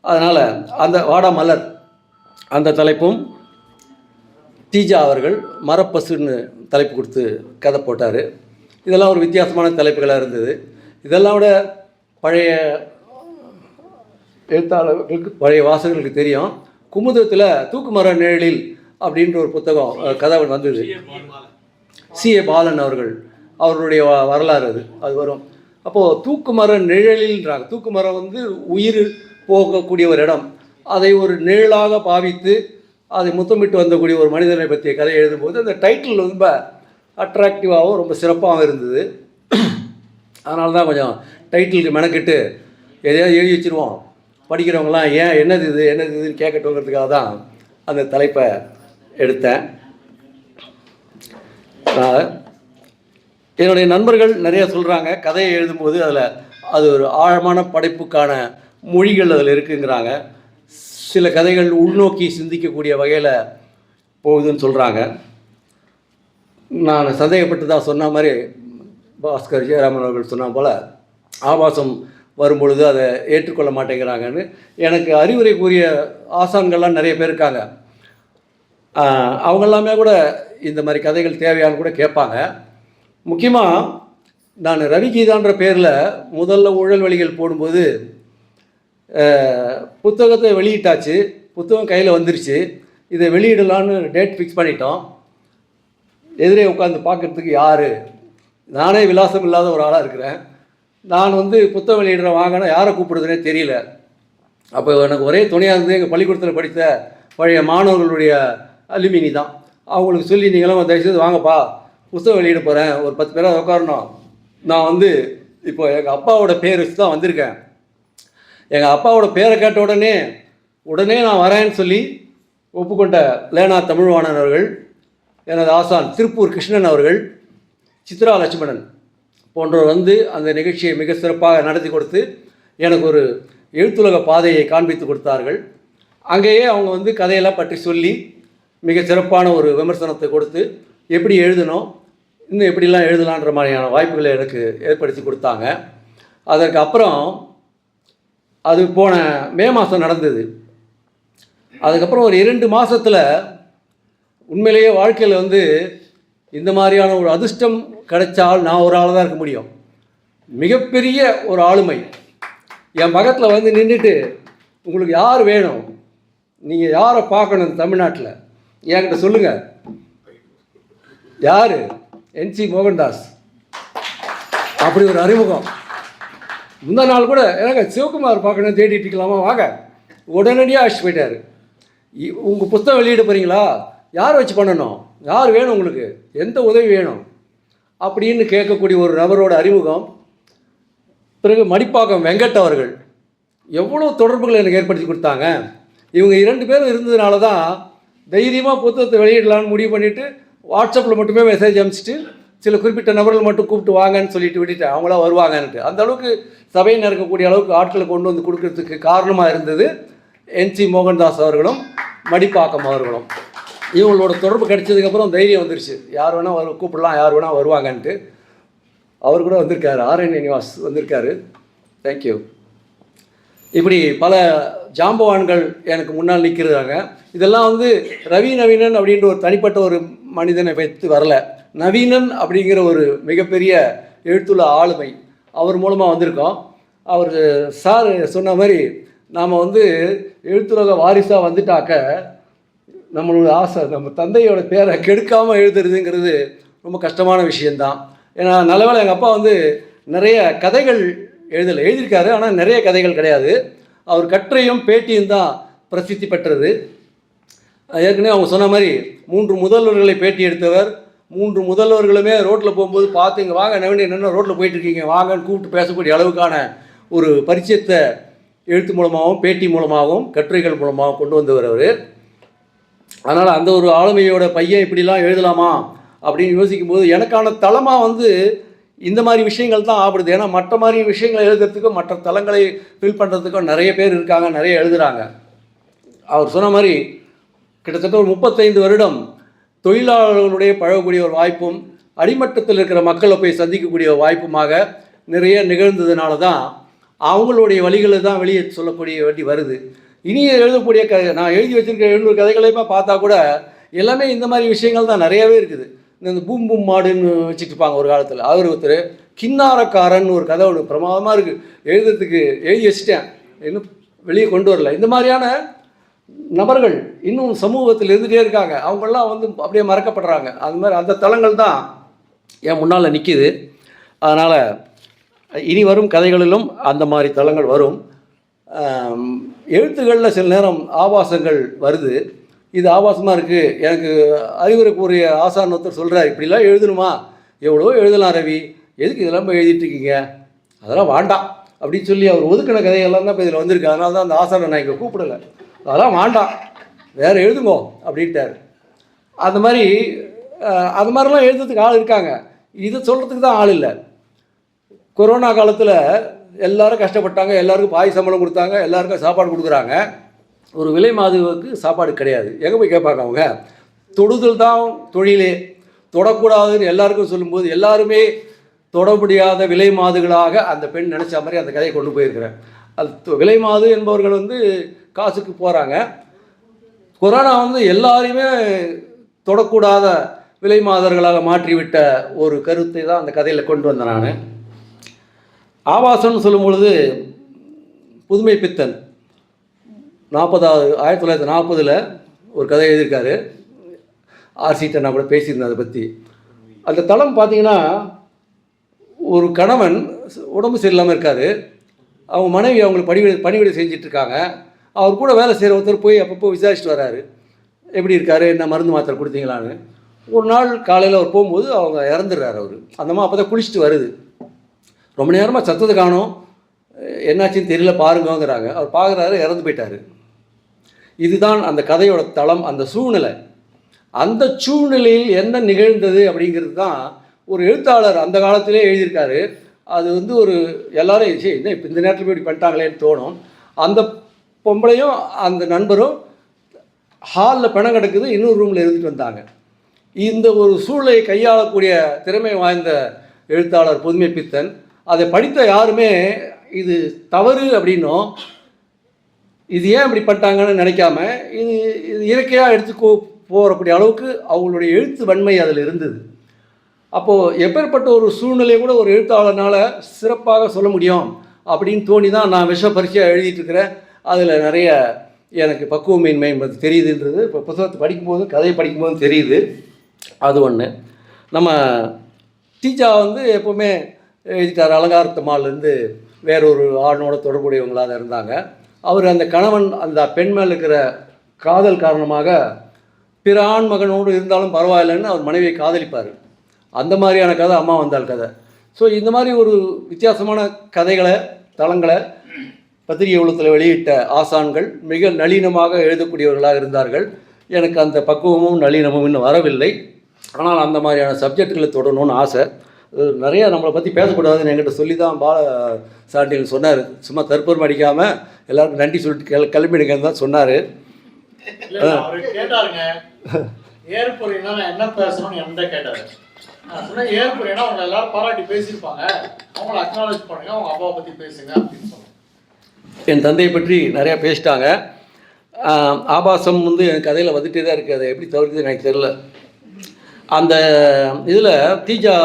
அதனால் அந்த வாடாமலர் அந்த தலைப்பும், தீஜா அவர்கள் மரப்பசுன்னு தலைப்பு கொடுத்து கதை போட்டார். இதெல்லாம் ஒரு வித்தியாசமான தலைப்புகளாக இருந்தது. இதெல்லாம் விட பழைய எழுத்தாளர்களுக்கு, பழைய வாசகர்களுக்கு தெரியும், குமுதத்தில் தூக்குமர நிழலில் அப்படின்ற ஒரு புத்தகம் கதை வந்தது. C.A. பாலன் அவர்களுடைய வரலாறு அது வரும். அப்போது தூக்குமர நிழலில்ன்றாங்க. தூக்குமரம் உயிர் போகக்கூடிய ஒரு இடம், அதை ஒரு நிழலாக பாவித்து அதை முத்தமிட்டு வந்தக்கூடிய ஒரு மனிதனை பற்றிய கதை எழுதும்போது அந்த டைட்டில் ரொம்ப அட்ராக்டிவாகவும் ரொம்ப சிறப்பாகவும் இருந்தது. அதனால தான் கொஞ்சம் டைட்டிலுக்கு மெனக்கிட்டு எதையாவது எழுதி வச்சுருவோம், படிக்கிறவங்களாம் ஏன் என்னது இதுன்னு கேட்கட்டுங்கிறதுக்காக தான் அந்த தலைப்பை எடுத்தேன். என்னுடைய நண்பர்கள் நிறைய சொல்கிறாங்க, கதையை எழுதும்போது அது ஒரு ஆழமான படைப்புக்கான மொழிகள் அதில் இருக்குங்கிறாங்க. சில கதைகள் உள்நோக்கி சிந்திக்கக்கூடிய வகையில் போகுதுன்னு சொல்கிறாங்க. நான் சந்தேகப்பட்டு தான் சொன்ன மாதிரி பாஸ்கர் ஜெயராமன் அவர்கள் சொன்ன போல் ஆபாசம் வரும்பொழுது அதை ஏற்றுக்கொள்ள மாட்டேங்கிறாங்கன்னு எனக்கு அறிவுரை கூறிய ஆசான்கள்லாம் நிறைய பேர் இருக்காங்க. அவங்க எல்லாமே கூட இந்த மாதிரி கதைகள் தேவையானு கூட கேட்பாங்க. முக்கியமாக நான் ரவிகீதான்ற பேரில் முதல்ல ஊழல் வழிகள் போடும்போது புத்தகத்தை வெளியிட்டாச்சு, புத்தகம் கையில் வந்துருச்சு, இதை வெளியிடலான்னு டேட் ஃபிக்ஸ் பண்ணிட்டோம். எதிரே உட்காந்து பார்க்குறதுக்கு யார், நானே விலாசம் இல்லாத ஒரு ஆளாக இருக்கிறேன். நான் வந்து புத்தகம் வெளியிடுற வாங்கினா யாரை கூப்பிடுறதுனே தெரியல. அப்போ எனக்கு ஒரே துணையாக இருந்து எங்கள் பள்ளிக்கூடத்தில் படித்த பழைய மாணவர்களுடைய அலுமினி தான். அவங்களுக்கு சொல்லி நீங்களும் தயவுசெய்து வாங்கப்பா புத்தகம் வெளியிட போகிறேன், ஒரு 10 பேராக உட்காரணும். நான் வந்து இப்போ எங்கள் அப்பாவோட பேர் வச்சு தான் வந்திருக்கேன். எங்கள் அப்பாவோட பேரை கேட்ட உடனே நான் வரேன்னு சொல்லி ஒப்புக்கொண்ட லேனா தமிழ்வாணன் அவர்கள், எனது ஆசான் திருப்பூர் கிருஷ்ணன் அவர்கள், சித்ரா லட்சுமணன் போன்றவர் வந்து அந்த நிகழ்ச்சியை மிக சிறப்பாக நடத்தி கொடுத்து எனக்கு ஒரு எழுத்துலக பாதையை காண்பித்து கொடுத்தார்கள். அங்கேயே அவங்க வந்து கதையெல்லாம் பற்றி சொல்லி மிக சிறப்பான ஒரு விமர்சனத்தை கொடுத்து எப்படி எழுதணும், இன்னும் எப்படிலாம் எழுதலான்ற மாதிரியான வாய்ப்புகளை எனக்கு ஏற்படுத்தி கொடுத்தாங்க. அதற்கு அப்புறம் அது போன மே மாதம் நடந்தது. அதுக்கப்புறம் ஒரு 2 மாதத்தில் உண்மையிலேயே வாழ்க்கையில் வந்து இந்த மாதிரியான ஒரு அதிர்ஷ்டம் கிடைச்சால் நான் ஒரு ஆளாக தான் இருக்க முடியும். மிகப்பெரிய ஒரு ஆளுமை என் பக்கத்தில் வந்து நின்றுட்டு, உங்களுக்கு யார் வேணும், நீங்கள் யாரை பார்க்கணும் தமிழ்நாட்டில் என்கிட்ட சொல்லுங்கள், யார், NC மோகன்தாஸ். அப்படி ஒரு அறிமுகம். முந்தா நாள் கூட எனக்கு சிவகுமார் பார்க்கணும் தேடிட்டு இருக்கலாமா, வாங்க, உடனடியாக அழைச்சிட்டு போயிட்டார். உங்கள் புத்தகம் வெளியிட போகிறீங்களா, யார் வச்சு பண்ணணும், யார் வேணும், உங்களுக்கு எந்த உதவி வேணும் அப்படின்னு கேட்கக்கூடிய ஒரு நபரோட அறிமுகம். பிறகு மடிப்பாக்கம் வெங்கட் அவர்கள் எவ்வளோ தொடர்புகளை எனக்கு ஏற்படுத்தி கொடுத்தாங்க. இவங்க 2 பேரும் இருந்ததுனால தான் தைரியமாக புத்தகத்தை வெளியிடலான்னு முடிவு பண்ணிவிட்டு வாட்ஸ்அப்பில் மட்டுமே மெசேஜ் அனுப்பிச்சிட்டு சில குறிப்பிட்ட நபர்கள் மட்டும் கூப்பிட்டு வாங்கன்னு சொல்லிட்டு விட்டுட்டேன், அவங்களா வருவாங்கன்ட்டு. அந்த அளவுக்கு சபையை நடக்கக்கூடிய அளவுக்கு ஆட்களை கொண்டு வந்து கொடுக்கறதுக்கு காரணமாக இருந்தது NC மோகன்தாஸ் அவர்களும் மடிப்பாக்கம் அவர்களும். இவங்களோட தொடர்பு கிடைச்சதுக்கப்புறம் தைரியம் வந்துருச்சு, யார் வேணால் கூப்பிடலாம், யார் வேணால் வருவாங்கன்ட்டு. அவர் கூட வந்திருக்காரு, RN நிவாஸ் வந்திருக்காரு, தேங்க்யூ. இப்படி பல ஜாம்பவான்கள் எனக்கு முன்னால் நிற்கிறாங்க. இதெல்லாம் வந்து ரவி நவீனன் அப்படின்ற ஒரு தனிப்பட்ட ஒரு மனிதனை வைத்து வரல. நவீனன் அப்படிங்கிற ஒரு மிகப்பெரிய எழுத்துள்ள ஆளுமை அவர் மூலமாக வந்திருக்கோம். அவர் சார் சொன்ன மாதிரி நாம் வந்து எழுத்துலக வாரிசாக வந்துட்டாக்க நம்மளோட ஆசை நம்ம தந்தையோட பேரை கெடுக்காமல் எழுதுறதுங்கிறது ரொம்ப கஷ்டமான விஷயந்தான். ஏன்னா நல்லவேளை எங்கள் அப்பா வந்து நிறைய கதைகள் எழுதியிருக்காரு, ஆனால் நிறைய கதைகள் கிடையாது. அவர் கட்டுரையும் பேட்டியும் தான் பிரசித்தி பெற்றது. ஏற்கனவே அவங்க சொன்ன மாதிரி 3 முதல்வர்களை பேட்டி எடுத்தவர். 3 முதல்வர்களுமே ரோட்டில் போகும்போது பார்த்து இங்கே வாங்க நவீன என்ன ரோட்டில் போயிட்டுருக்கீங்க வாங்கன்னு கூப்பிட்டு பேசக்கூடிய அளவுக்கான ஒரு பரிச்சயத்தை எழுத்து மூலமாகவும் பேட்டி மூலமாகவும் கட்டுரைகள் மூலமாகவும் கொண்டு வந்தவர் அவர். அதனால் அந்த ஒரு ஆளுமையோட பையன் இப்படிலாம் எழுதலாமா அப்படின்னு யோசிக்கும்போது எனக்கான தளமாக வந்து இந்த மாதிரி விஷயங்கள் தான் ஆபடுது. ஏன்னா மற்ற மாதிரி விஷயங்களை எழுதுறதுக்கும் மற்ற தளங்களை ஃபில் பண்ணுறதுக்கும் நிறைய பேர் இருக்காங்க, நிறைய எழுதுகிறாங்க. அவர் சொன்ன மாதிரி கிட்டத்தட்ட ஒரு 35 வருடம் தொழிலாளர்களுடைய பழகக்கூடிய ஒரு வாய்ப்பும் அடிமட்டத்தில் இருக்கிற மக்களை போய் சந்திக்கக்கூடிய வாய்ப்புமாக நிறைய நிகழ்ந்ததுனால தான் அவங்களுடைய வழிகளை தான் வெளியே சொல்லக்கூடிய வேண்டி வருது. இனி எழுதக்கூடிய நான் எழுதி வச்சுருக்க 700 கதைகளையுமே பார்த்தா கூட எல்லாமே இந்த மாதிரி விஷயங்கள் தான் நிறையவே இருக்குது. இந்த பூம் பூம் மாடுன்னு வச்சுட்டு இருப்பாங்க ஒரு காலத்தில். அவர் ஒருத்தர் கின்னாரக்காரன் ஒரு கதை ஒன்று பிரமாதமாக இருக்குது, எழுதுறதுக்கு எழுதி வச்சுட்டேன், இன்னும் வெளியே கொண்டு வரல. இந்த மாதிரியான நபர்கள் இன்னும் சமூகத்தில் இருந்துகிட்டே இருக்காங்க. அவங்களாம் வந்து அப்படியே மறக்கப்படுறாங்க. அது மாதிரி அந்த தளங்கள் தான் என் முன்னால் நிற்கிது. அதனால் இனி வரும் கதைகளிலும் அந்த மாதிரி தளங்கள் வரும். எழுத்துக்களில் சில நேரம் ஆபாசங்கள் வருது. இது ஆபாசமாக இருக்குது. எனக்கு அறிவுரை கூறிய ஆசான் ஒருத்தர் சொல்கிறார், இப்படிலாம் எழுதணுமா, எவ்வளோ எழுதலாம் ரவி, எதுக்கு இதெல்லாம் போய் எழுதிட்டுருக்கீங்க, அதெல்லாம் வேண்டாம் அப்படின்னு சொல்லி அவர் ஒதுக்கின கதையெல்லாம் தான் இப்போ இதில் வந்திருக்கு. அதனால தான் அந்த ஆசானை நான் இங்கே கூப்பிடலை, அதெல்லாம் வேண்டாம் வேறு எழுதுங்கோ அப்படின்ட்டார். அந்த மாதிரிலாம் எழுதுறதுக்கு ஆள் இருக்காங்க, இதை சொல்கிறதுக்கு தான் ஆள் இல்லை. கொரோனா காலத்தில் எல்லோரும் கஷ்டப்பட்டாங்க, எல்லாருக்கும் பாய் சம்பளம் கொடுத்தாங்க, எல்லாருக்கும் சாப்பாடு கொடுக்குறாங்க. ஒரு விலை மாதுவுக்கு சாப்பாடு கிடையாது. எங்கே போய் கேட்பாங்க அவங்க? தொடுதல் தான் தொழிலே, தொடக்கூடாதுன்னு எல்லாருக்கும் சொல்லும்போது எல்லாருமே தொட முடியாத விலை மாதுகளாக அந்த பெண் நினச்ச மாதிரி அந்த கதையை கொண்டு போயிருக்கிறேன். அது விலை மாது என்பவர்கள் வந்து காசுக்கு போகிறாங்க. கொரோனா வந்து எல்லாரையுமே தொடக்கூடாத விலை மாதர்களாக மாற்றிவிட்ட ஒரு கருத்தை தான் அந்த கதையில் கொண்டு வந்தேன் நான். ஆபாசம்னு சொல்லும் பொழுது புதுமை பித்தன் 1940 ஒரு கதை எழுதியிருக்காரு. ஆர்சிட்ட நான் கூட பேசியிருந்தேன் அதை பற்றி. அந்த தளம் பார்த்தீங்கன்னா, ஒரு கணவன் உடம்பு சரியில்லாமல் இருக்கார். அவங்க மனைவி அவங்களுக்கு பணிவிடை செஞ்சிட்ருக்காங்க. அவர் கூட வேலை செய்கிற ஒருத்தர் போய் அப்பப்போ விசாரிச்சுட்டு வர்றாரு, எப்படி இருக்கார், என்ன மருந்து மாத்திரை கொடுத்தீங்களான்னு. ஒரு நாள் காலையில் அவர் போகும்போது அவங்க இறந்துடுறாரு. அவர் அந்தம்மா அப்போ தான் குளிச்சுட்டு வருது. ரொம்ப நேரமாக சத்தத்தை காணோம், என்னாச்சுன்னு தெரியல பாருங்கங்கிறாங்க. அவர் பார்க்குறாரு, இறந்து போயிட்டார். இதுதான் அந்த கதையோட தளம், அந்த சூழ்நிலை. அந்த சூழ்நிலையில் என்ன நிகழ்ந்தது அப்படிங்கிறது தான் ஒரு எழுத்தாளர் அந்த காலத்திலே எழுதியிருக்காரு. அது வந்து ஒரு எல்லாரும் என்ன இப்போ இந்த நேரத்தில் போய் இப்படி பண்ணிட்டாங்களேன்னு தோணும். அந்த பொம்பளையும் அந்த நண்பரும் ஹாலில் பணம் கிடக்குது, இன்னொரு ரூமில் இருந்துட்டு வந்தாங்க. இந்த ஒரு சூழலை கையாளக்கூடிய திறமை வாய்ந்த எழுத்தாளர் புதுமை பித்தன். அதை படித்த யாருமே இது தவறு அப்படின்னும், இது ஏன் இப்படி பண்ணிட்டாங்கன்னு நினைக்காம இது இயற்கையாக எடுத்து போகக்கூடிய அளவுக்கு அவங்களுடைய எழுத்து வன்மை அதில் இருந்தது. அப்போது எப்பேற்பட்ட ஒரு சூழ்நிலையை கூட ஒரு எழுத்தாளனால் சிறப்பாக சொல்ல முடியும் அப்படின்னு தோணி தான் நான் விஷ பரீட்சையாக எழுதிட்டுருக்கிறேன். அதில் நிறைய எனக்கு பக்குவமின்மை என்பது தெரியுதுன்றது இப்போ புத்தகத்தை படிக்கும்போது, கதையை படிக்கும்போது தெரியுது. அது ஒன்று. நம்ம டீச்சா வந்து எப்போவுமே எழுதிட்டார். அலங்காரத்தம்மாலேருந்து வேறொரு ஆணோட தொடர்புடையவங்களாக இருந்தாங்க. அவர் அந்த கணவன் அந்த பெண் மேல் இருக்கிற காதல் காரணமாக பிற ஆண் மகனோடு இருந்தாலும் பரவாயில்லைன்னு அவர் மனைவியை காதலிப்பார். அந்த மாதிரியான கதை அம்மா வந்தாள் கதை. ஸோ இந்த மாதிரி ஒரு வித்தியாசமான கதைகளை தளங்களை பத்திரிகை உலகத்தில் வெளியிட்ட ஆசான்கள் மிக நளினமாக எழுதக்கூடியவர்களாக இருந்தார்கள். எனக்கு அந்த பக்குவமும் நளினமும் இன்னும் வரவில்லை. ஆனால் அந்த மாதிரியான சப்ஜெக்டுகளை தொடரணும்னு ஆசை. நிறையா நம்மளை பற்றி பேசக்கூடாதுன்னு என்கிட்ட சொல்லி தான் பால சாண்டியன் சொன்னார். சும்மா தற்பெருமை அடிக்காமல் எல்லாருக்கும் நன்றி சொல்லிட்டு கிளம்பிடுங்கன்னு தான் சொன்னார். கேட்டாருங்க, ஏற்புரைனா நான் என்ன பேசணும்னு என்கிட்ட கேட்டாரு. நான் சொன்னேன், ஏற்புரைனா அவங்க எல்லாரும் பாராட்டி பேசியிருப்பாங்க, அவங்கள அக்னாலேஜ் பண்ணுங்க, அவங்க அப்பாவை பற்றி பேசுங்க அப்படின்னு சொன்னேன். என் தந்தையை பற்றி நிறையா பேசிட்டாங்க. ஆபாசம் வந்து என் கதையில் வந்துட்டே தான் இருக்குது. அதை எப்படி தவிர்க்குது எனக்கு தெரியல. அந்த இதில் தீஜா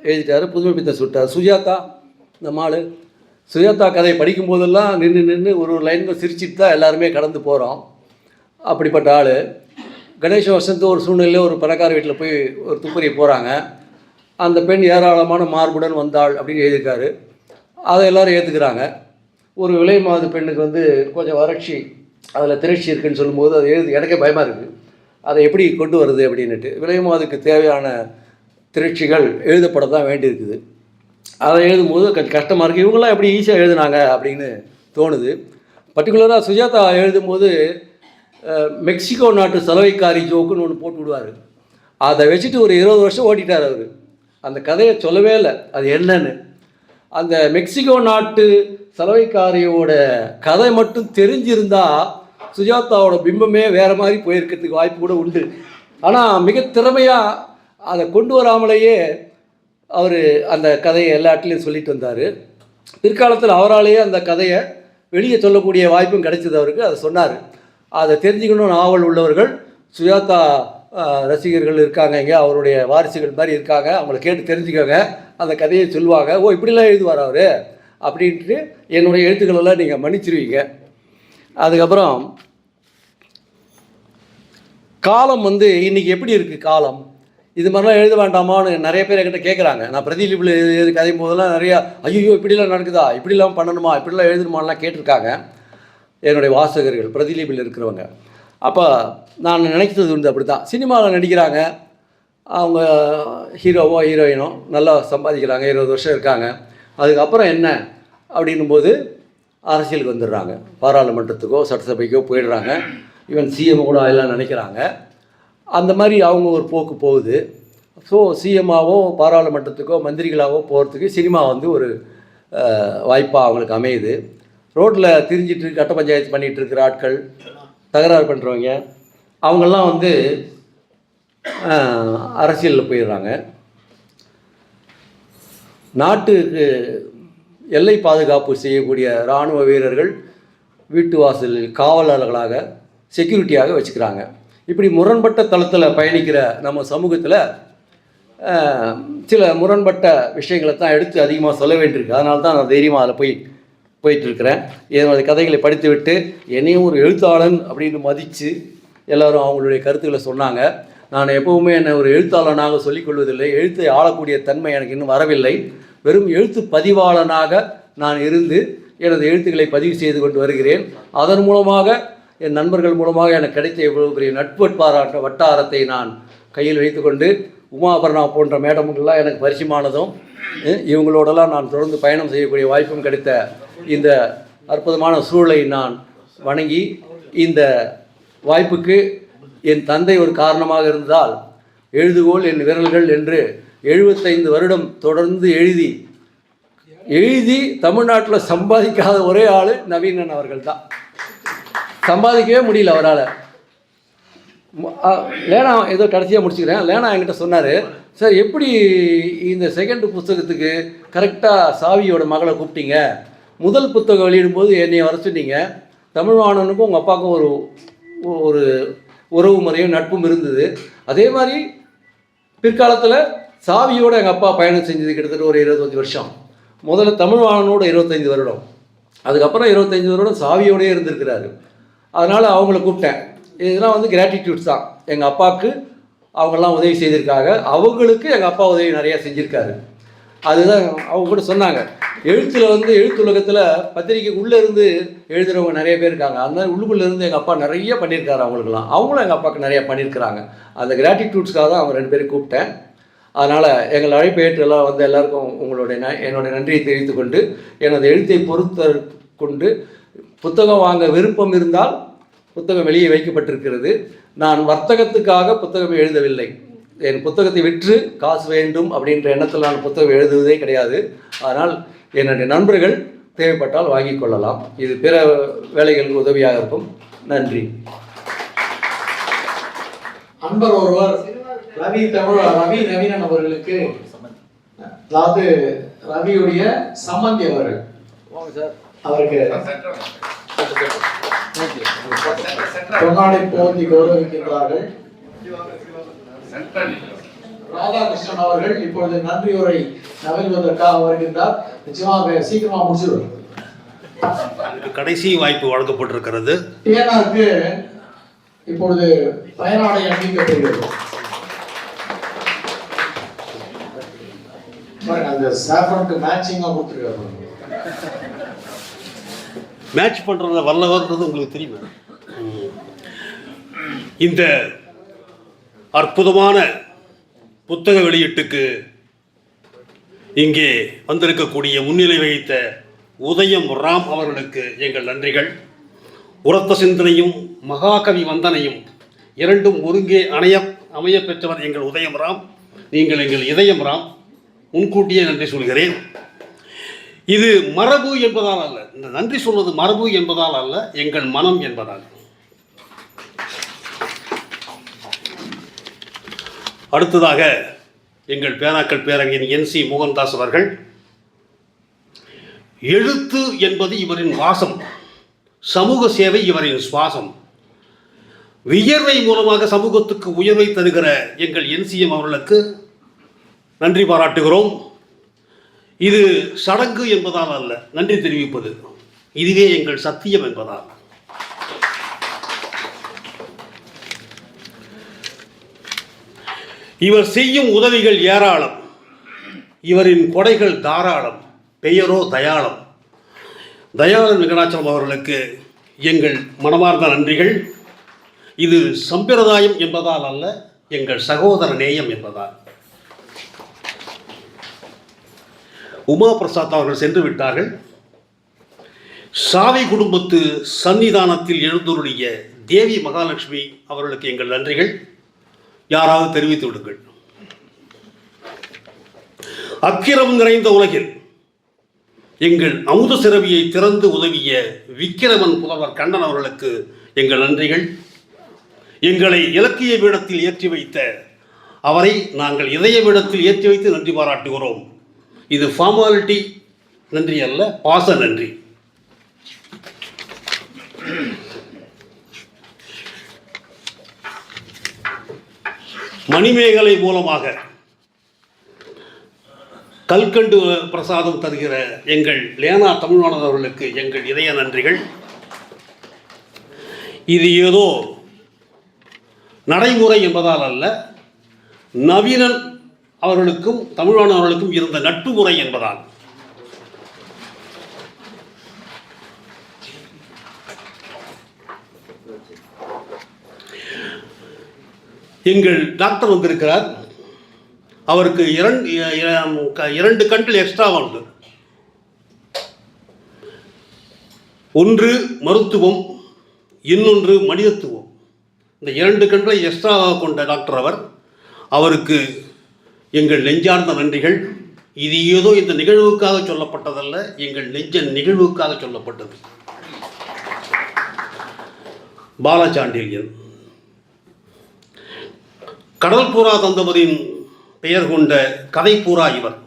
எழுதிட்டார், புதுமை பித்தன் சுட்டார். சுஜாதா, இந்த மாள் சுஜாதா கதையை படிக்கும்போதெல்லாம் நின்று ஒரு லைனுக்கு சிரிச்சிட்டு தான் எல்லாருமே கடந்து போகிறோம். அப்படிப்பட்ட ஆள். கணேஷ வசந்த் ஒரு சூழ்நிலையில் ஒரு பணக்கார வீட்டில் போய் ஒரு துப்பறிய போகிறாங்க. அந்த பெண் ஏராளமான மார்புடன் வந்தாள் அப்படின்னு எழுதியிருக்காரு. அதை எல்லோரும் ஏற்றுக்கிறாங்க. ஒரு விலை மாது பெண்ணுக்கு வந்து கொஞ்சம் வறட்சி, அதில் திரட்சி இருக்குதுன்னு சொல்லும்போது அது எனக்கே பயமாக இருக்குது. அதை எப்படி கொண்டு வருது அப்படின்னுட்டு. விலை மாதுக்கு தேவையான திரட்சிகள் எழுதப்பட தான் வேண்டியிருக்குது. அதை எழுதும்போது கொஞ்சம் கஷ்டமாக இருக்குது. இவங்களாம் எப்படி ஈஸியாக எழுதுனாங்க அப்படின்னு தோணுது. பர்டிகுலராக சுஜாதா எழுதும்போது மெக்சிகோ நாட்டு சலவைக்காரி ஜோக்குன்னு ஒன்று போட்டு விடுவார். அதை வச்சுட்டு ஒரு 20 வருஷம் ஓட்டிட்டார் அவர். அந்த கதையை சொல்லவே இல்லை அது என்னன்னு. அந்த மெக்சிகோ நாட்டு சலவைக்காரியோட கதை மட்டும் தெரிஞ்சிருந்தால் சுஜாதாவோட பிம்பமே வேறு மாதிரி போயிருக்கிறதுக்கு வாய்ப்பு கூட உண்டு. ஆனால் மிக திறமையாக அதை கொண்டு வராமலேயே அவர் அந்த கதையை எல்லா இடத்துலையும் சொல்லிட்டு வந்தார். பிற்காலத்தில் அவராலேயே அந்த கதையை வெளியே சொல்லக்கூடிய வாய்ப்பும் கிடைச்சது அவருக்கு. அதை சொன்னார். அதை தெரிஞ்சுக்கணும்னு ஆவல் உள்ளவர்கள், சுஜாதா ரசிகர்கள் இருக்காங்க, இங்கே அவருடைய வாரிசுகள் மாதிரி இருக்காங்க, அவங்கள கேட்டு தெரிஞ்சுக்கோங்க. அந்த கதையை சொல்லுவாங்க. ஓ இப்படிலாம் எழுதுவார் அவர் அப்படின்ட்டு என்னுடைய எழுத்துக்களெல்லாம் நீங்கள் மன்னிச்சிருவீங்க. அதுக்கப்புறம் காலம் வந்து இன்றைக்கி எப்படி இருக்குது காலம், இது மாதிரிலாம் எழுத வேண்டாமான்னு நிறைய பேர் என்கிட்ட கேட்குறாங்க. நான் பிரதிலிபில் எழுதி கதையும் போதெல்லாம் நிறையா ஐயோ இப்படிலாம் நடக்குதா, இப்படிலாம் பண்ணணுமா, இப்படிலாம் எழுதணுமான்லாம் கேட்டிருக்காங்க என்னுடைய வாசகர்கள், பிரதிலிபில் இருக்கிறவங்க. அப்போ நான் நினைக்கிறது உண்டு. அப்படி தான் சினிமாவில் நடிக்கிறாங்க, அவங்க ஹீரோவோ ஹீரோயினோ நல்லா சம்பாதிக்கிறாங்க, 20 வருஷம் இருக்காங்க. அதுக்கப்புறம் என்ன அப்படின்னும்போது அரசியலுக்கு வந்துடுறாங்க, பாராளுமன்றத்துக்கோ சட்டசபைக்கோ போயிடுறாங்க. ஈவன் சிஎம் கூட எல்லாம் நினைக்கிறாங்க. அந்த மாதிரி அவங்க ஒரு போக்கு போகுது. ஸோ சிஎம்மாவோ பாராளுமன்றத்துக்கோ மந்திரிகளாகவோ போகிறதுக்கு சினிமா வந்து ஒரு வாய்ப்பாக அவங்களுக்கு அமையுது. ரோட்டில் திரிஞ்சிட்டு கட்ட பஞ்சாயத்து பண்ணிகிட்டு இருக்கிற ஆட்கள், தகராறு பண்ணுறவங்க, அவங்கெல்லாம் வந்து அரசியலில் போயிடுறாங்க. நாட்டுக்கு எல்லை பாதுகாப்பு செய்யக்கூடிய இராணுவ வீரர்கள் வீட்டு வாசலில் காவலர்களாக செக்யூரிட்டியாக வச்சுக்கிறாங்க. இப்படி முரண்பட்ட தளத்தில் பயணிக்கிற நம்ம சமூகத்தில் சில முரண்பட்ட விஷயங்களை தான் எடுத்து அதிகமாக சொல்ல வேண்டியிருக்கு. அதனால தான் நான் தைரியமாக அதில் போயிட்டுருக்கிறேன். என்னுடைய கதைகளை படித்து விட்டு என்னையும் ஒரு எழுத்தாளன் அப்படின்னு மதித்து எல்லோரும் அவங்களுடைய கருத்துக்களை சொன்னாங்க. நான் எப்போவுமே என்னை ஒரு எழுத்தாளனாக சொல்லிக்கொள்வதில்லை. எழுத்தை ஆளக்கூடிய தன்மை எனக்கு இன்னும் வரவில்லை. வெறும் எழுத்து பதிவாளனாக நான் இருந்து எனது எழுத்துக்களை பதிவு செய்து கொண்டு வருகிறேன். அதன் மூலமாக என் நண்பர்கள் மூலமாக எனக்கு கிடைத்த இவ்வளவு பெரிய நட்பு வட்டாரத்தை நான் கையில் வைத்துக்கொண்டு உமாபரணா போன்ற மேடம்கள்லாம் எனக்கு பரிச்சயமானதும் இவங்களோடலாம் நான் தொடர்ந்து பயணம் செய்யக்கூடிய வாய்ப்பும் கிடைத்த இந்த அற்புதமான சூழலை நான் வணங்கி, இந்த வாய்ப்புக்கு என் தந்தை ஒரு காரணமாக இருந்தால் எழுதுகோள் என் விரல்கள் என்று 75 வருடம் தொடர்ந்து எழுதி தமிழ்நாட்டில் சம்பாதிக்காத ஒரே ஆள் நவீனன் அவர்கள் தான். சம்பாதிக்கவே முடியல அவரால். லேனா ஏதோ கடைசியாக முடிச்சுக்கிறேன். லேனா என்கிட்ட சொன்னார், சார் எப்படி இந்த செகண்ட் புத்தகத்துக்கு கரெக்டாக சாவியோட மகளை கூப்பிட்டீங்க, முதல் புத்தகம் வெளியிடும்போது என்னை வர சொன்னீங்க, தமிழ்வாணனுக்கும் உங்கள் அப்பாவுக்கும் ஒரு உறவு முறையும் நட்பும் இருந்தது, அதே மாதிரி பிற்காலத்தில் சாவியோடு எங்கள் அப்பா பயணம் செஞ்சது கிட்டத்தட்ட ஒரு 25 வருஷம். முதல்ல தமிழ்வாணனோட 25 வருடம், அதுக்கப்புறம் 25 வருடம் சாவியோடய இருந்திருக்கிறாரு. அதனால் அவங்கள கூப்பிட்டேன். இதெல்லாம் கிராட்டிடியூட்ஸ் தான். எங்கள் அப்பாவுக்கு அவங்கெல்லாம் உதவி செய்திருக்காங்க, அவங்களுக்கு எங்கள் அப்பா உதவி நிறையா செஞ்சுருக்காரு. அதுதான் அவங்க கூட சொன்னாங்க. எழுத்தில் எழுத்துலகத்தில் பத்திரிக்கைக்கு உள்ளே இருந்து எழுதுகிறவங்க நிறைய பேர் இருக்காங்க. அந்த மாதிரி உள்ளுக்குள்ளே இருந்து எங்கள் அப்பா நிறைய பண்ணியிருக்காரு அவங்களுக்குலாம். அவங்களும் எங்கள் அப்பாவுக்கு நிறையா பண்ணியிருக்கிறாங்க. அந்த கிராட்டிடியூட்ஸ்க்காக தான் அவங்க 2 பேரும் கூப்பிட்டேன். அதனால் எங்கள் அழைப்பு ஏற்று எல்லாம் எல்லாருக்கும் என்னுடைய நன்றியை தெரிவித்து கொண்டு, எனது எழுத்தை பொறுத்த கொண்டு புத்தகம் வாங்க விருப்பம் இருந்தால் புத்தகம் வெளியே வைக்கப்பட்டிருக்கிறது. நான் வர்த்தகத்துக்காக புத்தகம் எழுதவில்லை. என் புத்தகத்தை விற்று காசு வேண்டும் அப்படின்ற எண்ணத்தில் நான் புத்தகம் எழுதுவதே கிடையாது. அதனால் என்னுடைய நண்பர்கள் தேவைப்பட்டால் வாங்கி கொள்ளலாம். இது பிற வேலைகளுக்கு உதவியாக இருக்கும். நன்றி. அன்பர் ஒருவர் ரவி நவீனன் அவர்களுக்கு, அதாவது ரவியுடைய சம்பந்தி அவர்கள், அவருக்கு பொன்னாடை போதி கௌரவிக்கின்றார்கள். ராதாகிருஷ்ணன் அவர்கள் இப்பொழுது நன்றி உரை நவில்வதற்காக வருகின்றார். நிச்சயமாக சீக்கிரமா முடிச்சிருவார். கடைசி வாய்ப்பு வழங்கப்பட்டிருக்கிறது. டிஎன்ஆருக்கு இப்பொழுது பயனாடை அணிவிக்கப்படுகிறது. அந்த சாஃப்ரனுக்கு மேட்சிங்கா கொடுத்துருக்காரு. மேட்ச் பண்றத வல்லவர்ன்றது உங்களுக்கு தெரியுமா? இந்த அற்புதமான புத்தக வெளியீட்டுக்கு இங்கே வந்திருக்கக்கூடிய முன்னிலை வகித்த உதயம் ராம் அவர்களுக்கு எங்கள் நன்றிகள். உரத்த சிந்தனையும் மகாகவி வந்தனையும் இரண்டும் ஒருங்கே அமைய பெற்றவர் எங்கள் உதயம் ராம். நீங்கள் எங்கள் இதயம் ராம். முன்கூட்டியே நன்றி சொல்கிறேன். இது மரபு என்பதால் அல்ல, இந்த நன்றி சொல்வது மரபு என்பதால் அல்ல, எங்கள் மனம் என்பதால். அடுத்ததாக எங்கள் பேராக்கள் பேரங்கின் NC மோகன்தாஸ் அவர்கள், எழுத்து என்பது இவரின் வாசம், சமூக சேவை இவரின் சுவாசம், வியர்வை மூலமாக சமூகத்துக்கு உயர்வை தருகிற எங்கள் NCM அவர்களுக்கு நன்றி பாராட்டுகிறோம். இது சடங்கு என்பதால் அல்ல நன்றி தெரிவிப்பது, இதுவே எங்கள் சத்தியம் என்பதால். இவர் செய்யும் உதவிகள் ஏராளம், இவரின் கொடைகள் தாராளம், பெயரோ தயாளம். தயாளன் வெங்கடாச்சலம் அவர்களுக்கு எங்கள் மனமார்ந்த நன்றிகள். இது சம்பிரதாயம் என்பதால் அல்ல, எங்கள் சகோதர நேயம் என்பதால். உமா பிரசாத் அவர்கள் சென்று விட்டார்கள். சாவி குடும்பத்து சன்னிதானத்தில் எழுந்தருளிய தேவி மகாலட்சுமி அவர்களுக்கு எங்கள் நன்றிகள். யாராவது தெரிவித்து விடுங்கள். அக்கிரம் நிறைந்த உலகில் எங்கள் அமுத சிறவியை திறந்து உதவிய விக்கிரமன் புலவர் கண்ணன் அவர்களுக்கு எங்கள் நன்றிகள். எங்களை இலக்கிய பீடத்தில் ஏற்றி வைத்த அவரை நாங்கள் இதய பீடத்தில் ஏற்றி வைத்து நன்றி பாராட்டுகிறோம். இது ஃபார்மாலிட்டி நன்றி அல்ல, பாச நன்றி. மணிமேகலை மூலமாக கல்கண்டு பிரசாதம் தருகிற எங்கள் லேனா தமிழ்வாணன் அவர்களுக்கு எங்கள் இதய நன்றிகள். இது ஏதோ நடைமுறை என்பதால் அல்ல, நவீனன் அவர்களுக்கும் தமிழ்வாணன் அவர்களுக்கும் இருந்த நட்பு முறை என்பதால். எங்கள் டாக்டர் வந்திருக்கிறார். அவருக்கு இரண்டு கண்கள் எக்ஸ்ட்ரா உண்டு. ஒன்று மருத்துவம், இன்னொன்று மனிதத்துவம். இந்த இரண்டு கண்களை எக்ஸ்ட்ராவாக கொண்ட டாக்டர் அவருக்கு எங்கள் நெஞ்சார்ந்த நன்றிகள். இது ஏதோ இந்த நிகழ்வுக்காக சொல்லப்பட்டதல்ல, எங்கள் நெஞ்ச நிகழ்வுக்காக சொல்லப்பட்டது. பாலசாண்டில்யன் கடல் புறா தந்தவரின் பெயர் கொண்ட கதை பூரா இவர்.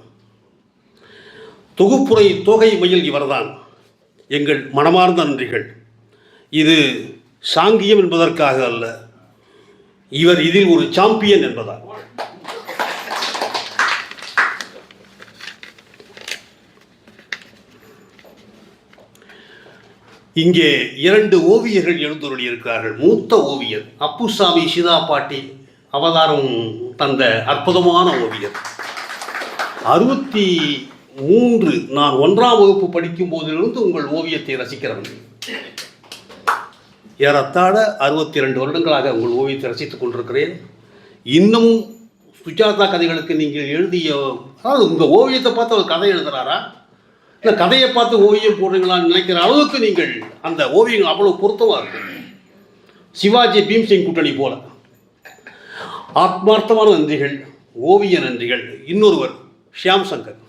தொகுப்புரை தோகை மயில் இவர்தான். எங்கள் மனமார்ந்த நன்றிகள். இது சாங்கியம் என்பதற்காக அல்ல, இவர் இதில் ஒரு சாம்பியன் என்பதால். இங்கே இரண்டு ஓவியர்கள் எழுந்தருளி இருக்கிறார்கள். மூத்த ஓவியர் அப்புசாமி சீதா பாட்டி அவதாரம் தந்த அற்புதமான ஓவியர். 63 நான் 1ஆம் வகுப்பு படிக்கும் போதிலிருந்து உங்கள் ஓவியத்தை ரசிக்கிறவன். ஏறத்தாழ 62 வருடங்களாக உங்கள் ஓவியத்தை ரசித்துக் கொண்டிருக்கிறேன். இன்னமும் சுஜாதா கதைகளுக்கு நீங்கள் எழுதிய, அதாவது உங்கள் ஓவியத்தை பார்த்து அவர் கதை எழுதுகிறாரா, இல்லை கதையை பார்த்து ஓவியம் போடுறீங்களான்னு நினைக்கிற அளவுக்கு நீங்கள் அந்த ஓவியங்கள் அவ்வளோ பொருத்தமாக இருக்கு. சிவாஜி பீம்சிங் கூட்டணி போல. ஆத்மார்த்தமான நன்றிகள், ஓவிய நன்றிகள். இன்னொருவர் ஷியாம் சங்கர்.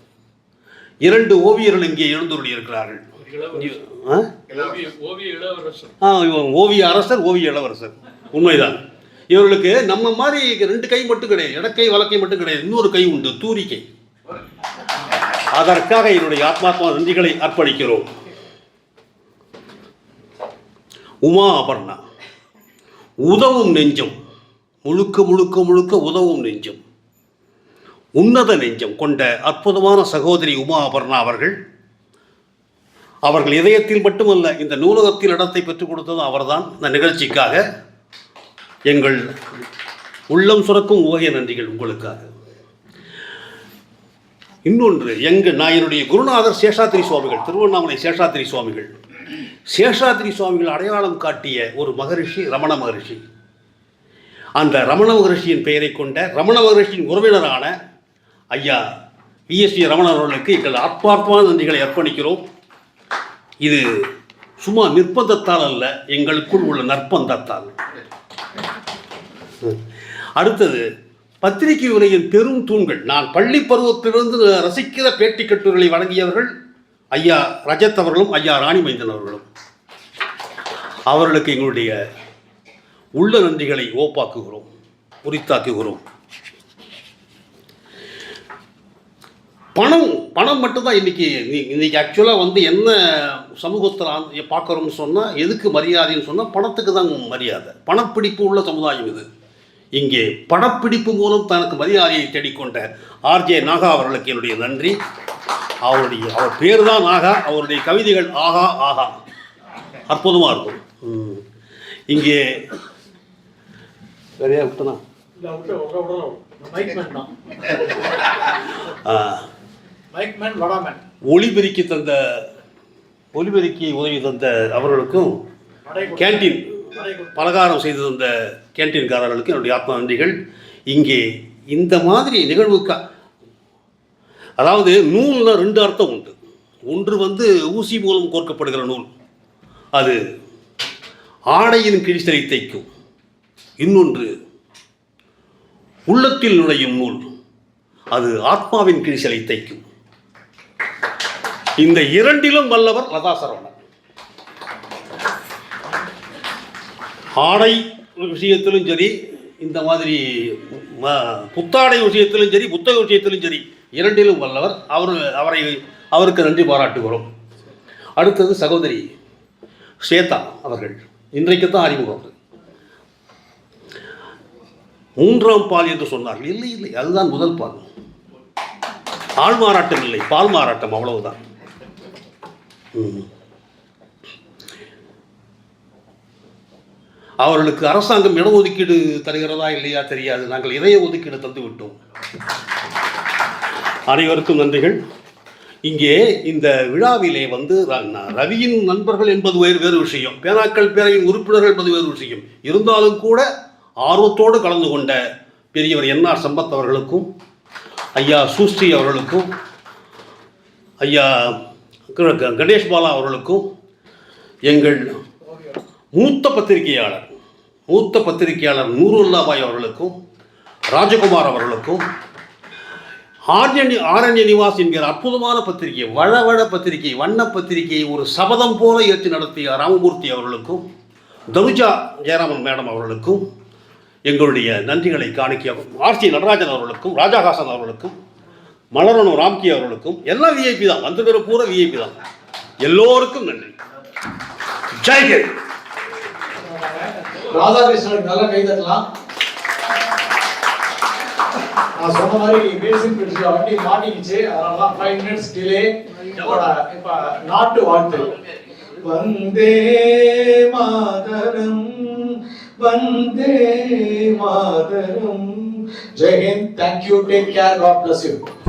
2 ஓவியர்கள் இங்கே எழுந்துள்ளி இருக்கிறார்கள். ஓவிய அரசர், ஓவிய இளவரசர். உண்மைதான். இவர்களுக்கு நம்ம மாதிரி 2 கை மட்டும் கிடையாது, இடக்கை வலக்கை மட்டும் கிடையாது, இன்னொரு கை உண்டு, தூரிக்கை. அதற்காக என்னுடைய ஆத்மார்த்தமான நன்றிகளை அர்ப்பணிக்கிறோம். உமா அபர்ணா உதவும் நெஞ்சம், முழுக்க முழுக்க முழுக்க உதவும் நெஞ்சம், உன்னத நெஞ்சம் கொண்ட அற்புதமான சகோதரி உமா அபர்ணா அவர்கள் இதயத்தில் மட்டுமல்ல, இந்த நூலகத்தில் இடத்தை பெற்றுக் கொடுத்ததும் அவர்தான். இந்த நிகழ்ச்சிக்காக எங்கள் உள்ளம் சுரக்கும் ஓவிய நன்றிகள் உங்களுக்காக. இன்னொன்று, நான் என்னுடைய குருநாதர் சேஷாத்திரி சுவாமிகள், திருவண்ணாமலை சேஷாத்திரி சுவாமிகள். சேஷாத்திரி சுவாமிகள் அடையாளம் காட்டிய ஒரு மகரிஷி ரமண மகரிஷி. அந்த ரமண மகரிஷியின் பெயரை கொண்ட ரமண மகரிஷியின் உறவினரான ஐயா விஎஸ்வி ரமணர் அவர்களுக்கு எங்கள் ஆத்மார்த்தமான நன்றிகளை அர்ப்பணிக்கிறோம். இது சும்மா நிர்பந்தத்தால் அல்ல, எங்களுக்குள் உள்ள நற்பந்தத்தால். அடுத்தது, பத்திரிகை உலகின் பெரும் தூண்கள். நான் பள்ளி பருவத்திலிருந்து ரசிக்கிற பேட்டி கட்டுரைகளை வழங்கியவர்கள் ஐயா ரஜத் அவர்களும் ஐயா ராணி மைந்தன் அவர்களும். அவர்களுக்கு எங்களுடைய உள்ள நன்றிகளை ஓப்பாக்குகிறோம், உரித்தாக்குகிறோம். பணம் மட்டும்தான் இன்னைக்கு ஆக்சுவலாக என்ன சமூகத்தில் பார்க்குறோம்னு சொன்னால், எதுக்கு மரியாதைன்னு சொன்னால் பணத்துக்கு தான் மரியாதை. பணப்பிடிப்பு உள்ள சமுதாயம் இது. இங்கே படப்பிடிப்பு மூலம் தனக்கு மரியாதையை தேடிக்கொண்ட ஆர்ஜே நாகா அவர்களுக்கு என்னுடைய நன்றி. அவர் பேர் தான் நாகா, அவருடைய கவிதைகள் ஆகா ஆகா அற்புதமாக இருக்கும். இங்கே வேறையா விட்டனா ஒலிபெருக்கி உதவி தந்த அவர்களுக்கும், கேன்டீன் பலகாரம் செய்து தந்த கேன்டீன்காரர்களுக்கு என்னுடைய ஆத்மா நன்றிகள். இங்கே இந்த மாதிரி நிகழ்வுக்கா, அதாவது நூல்னா 2 அர்த்தம் உண்டு. ஒன்று ஊசி மூலம் கோர்க்கப்படுகிற நூல், அது ஆடையின் கிழிசலை தைக்கும். இன்னொன்று உள்ளத்தில் நுழையும் நூல், அது ஆத்மாவின் கிழிசலை தைக்கும். இந்த 2லும் வல்லவர் லதா சரவணன். ஆடை விஷயத்திலும் சரி, இந்த மாதிரி புத்தாடை விஷயத்திலும் சரி, புத்தக விஷயத்திலும் சரி, 2லும் வல்லவர். அவருக்கு நன்றி பாராட்டுகிறோம். அடுத்தது சகோதரி ஸ்வேதா அவர்கள். இன்றைக்கு தான் அறிமுகம். மூன்றாம் பால் என்று சொன்னார்கள். இல்லை இல்லை, அதுதான் முதல் பால். ஆள் மாறாட்டம் இல்லை, பால் மாறாட்டம், அவ்வளவுதான். அவர்களுக்கு அரசாங்கம் இடஒதுக்கீடு தருகிறதா இல்லையா தெரியாது. நாங்கள் இதய ஒதுக்கீடு தந்து விட்டோம். அனைவருக்கும் நன்றிகள். இங்கே இந்த விழாவிலே வந்து ரவியின் நண்பர்கள் என்பது வேறு விஷயம், பேனாக்கள் பேரவையின் உறுப்பினர்கள் என்பது வேறு விஷயம். இருந்தாலும் கூட ஆர்வத்தோடு கலந்து கொண்ட பெரியவர் என்ஆர் சம்பத் அவர்களுக்கும், ஐயா சூஸ்ரீ அவர்களுக்கும், ஐயா கணேஷ் பாலா அவர்களுக்கும், எங்கள் மூத்த பத்திரிகையாளர் நூருல்லாபாய் அவர்களுக்கும், ராஜகுமார் அவர்களுக்கும், ஆரண்ய நிவாஸ் என்கிற அற்புதமான பத்திரிகை, வளவள பத்திரிகை, வண்ண பத்திரிகையை ஒரு சபதம் போல ஏற்று நடத்திய ராமமூர்த்தி அவர்களுக்கும், தனுஜா ஜெயராமன் மேடம் அவர்களுக்கும் எங்களுடைய நன்றிகளை காணிக்கையாகும். ஆர்சி நடராஜன் அவர்களுக்கும், ராஜாஹாசன் அவர்களுக்கும், மலரணு ராம்கி அவர்களுக்கும், எல்லாம் விஐபி தான், வந்திருக்கிற பூரா விஐபி தான். எல்லோருக்கும் நன்றி. ஜெய்ஹிந்த். ராதாகிருஷ்ணனுக்கு நல்லா கை தட்டலாம். நான் சொன்ன மாதிரி பேசிக் பிரிட்ஜ்ல வண்டி மாட்டிக்கிச்சு, அதனால 5 minutes டிலே. இப்ப நாட்டு வாழ்த்து. Vande Mataram, Vande Mataram. Jai Hind. Thank you. Take care. God bless you.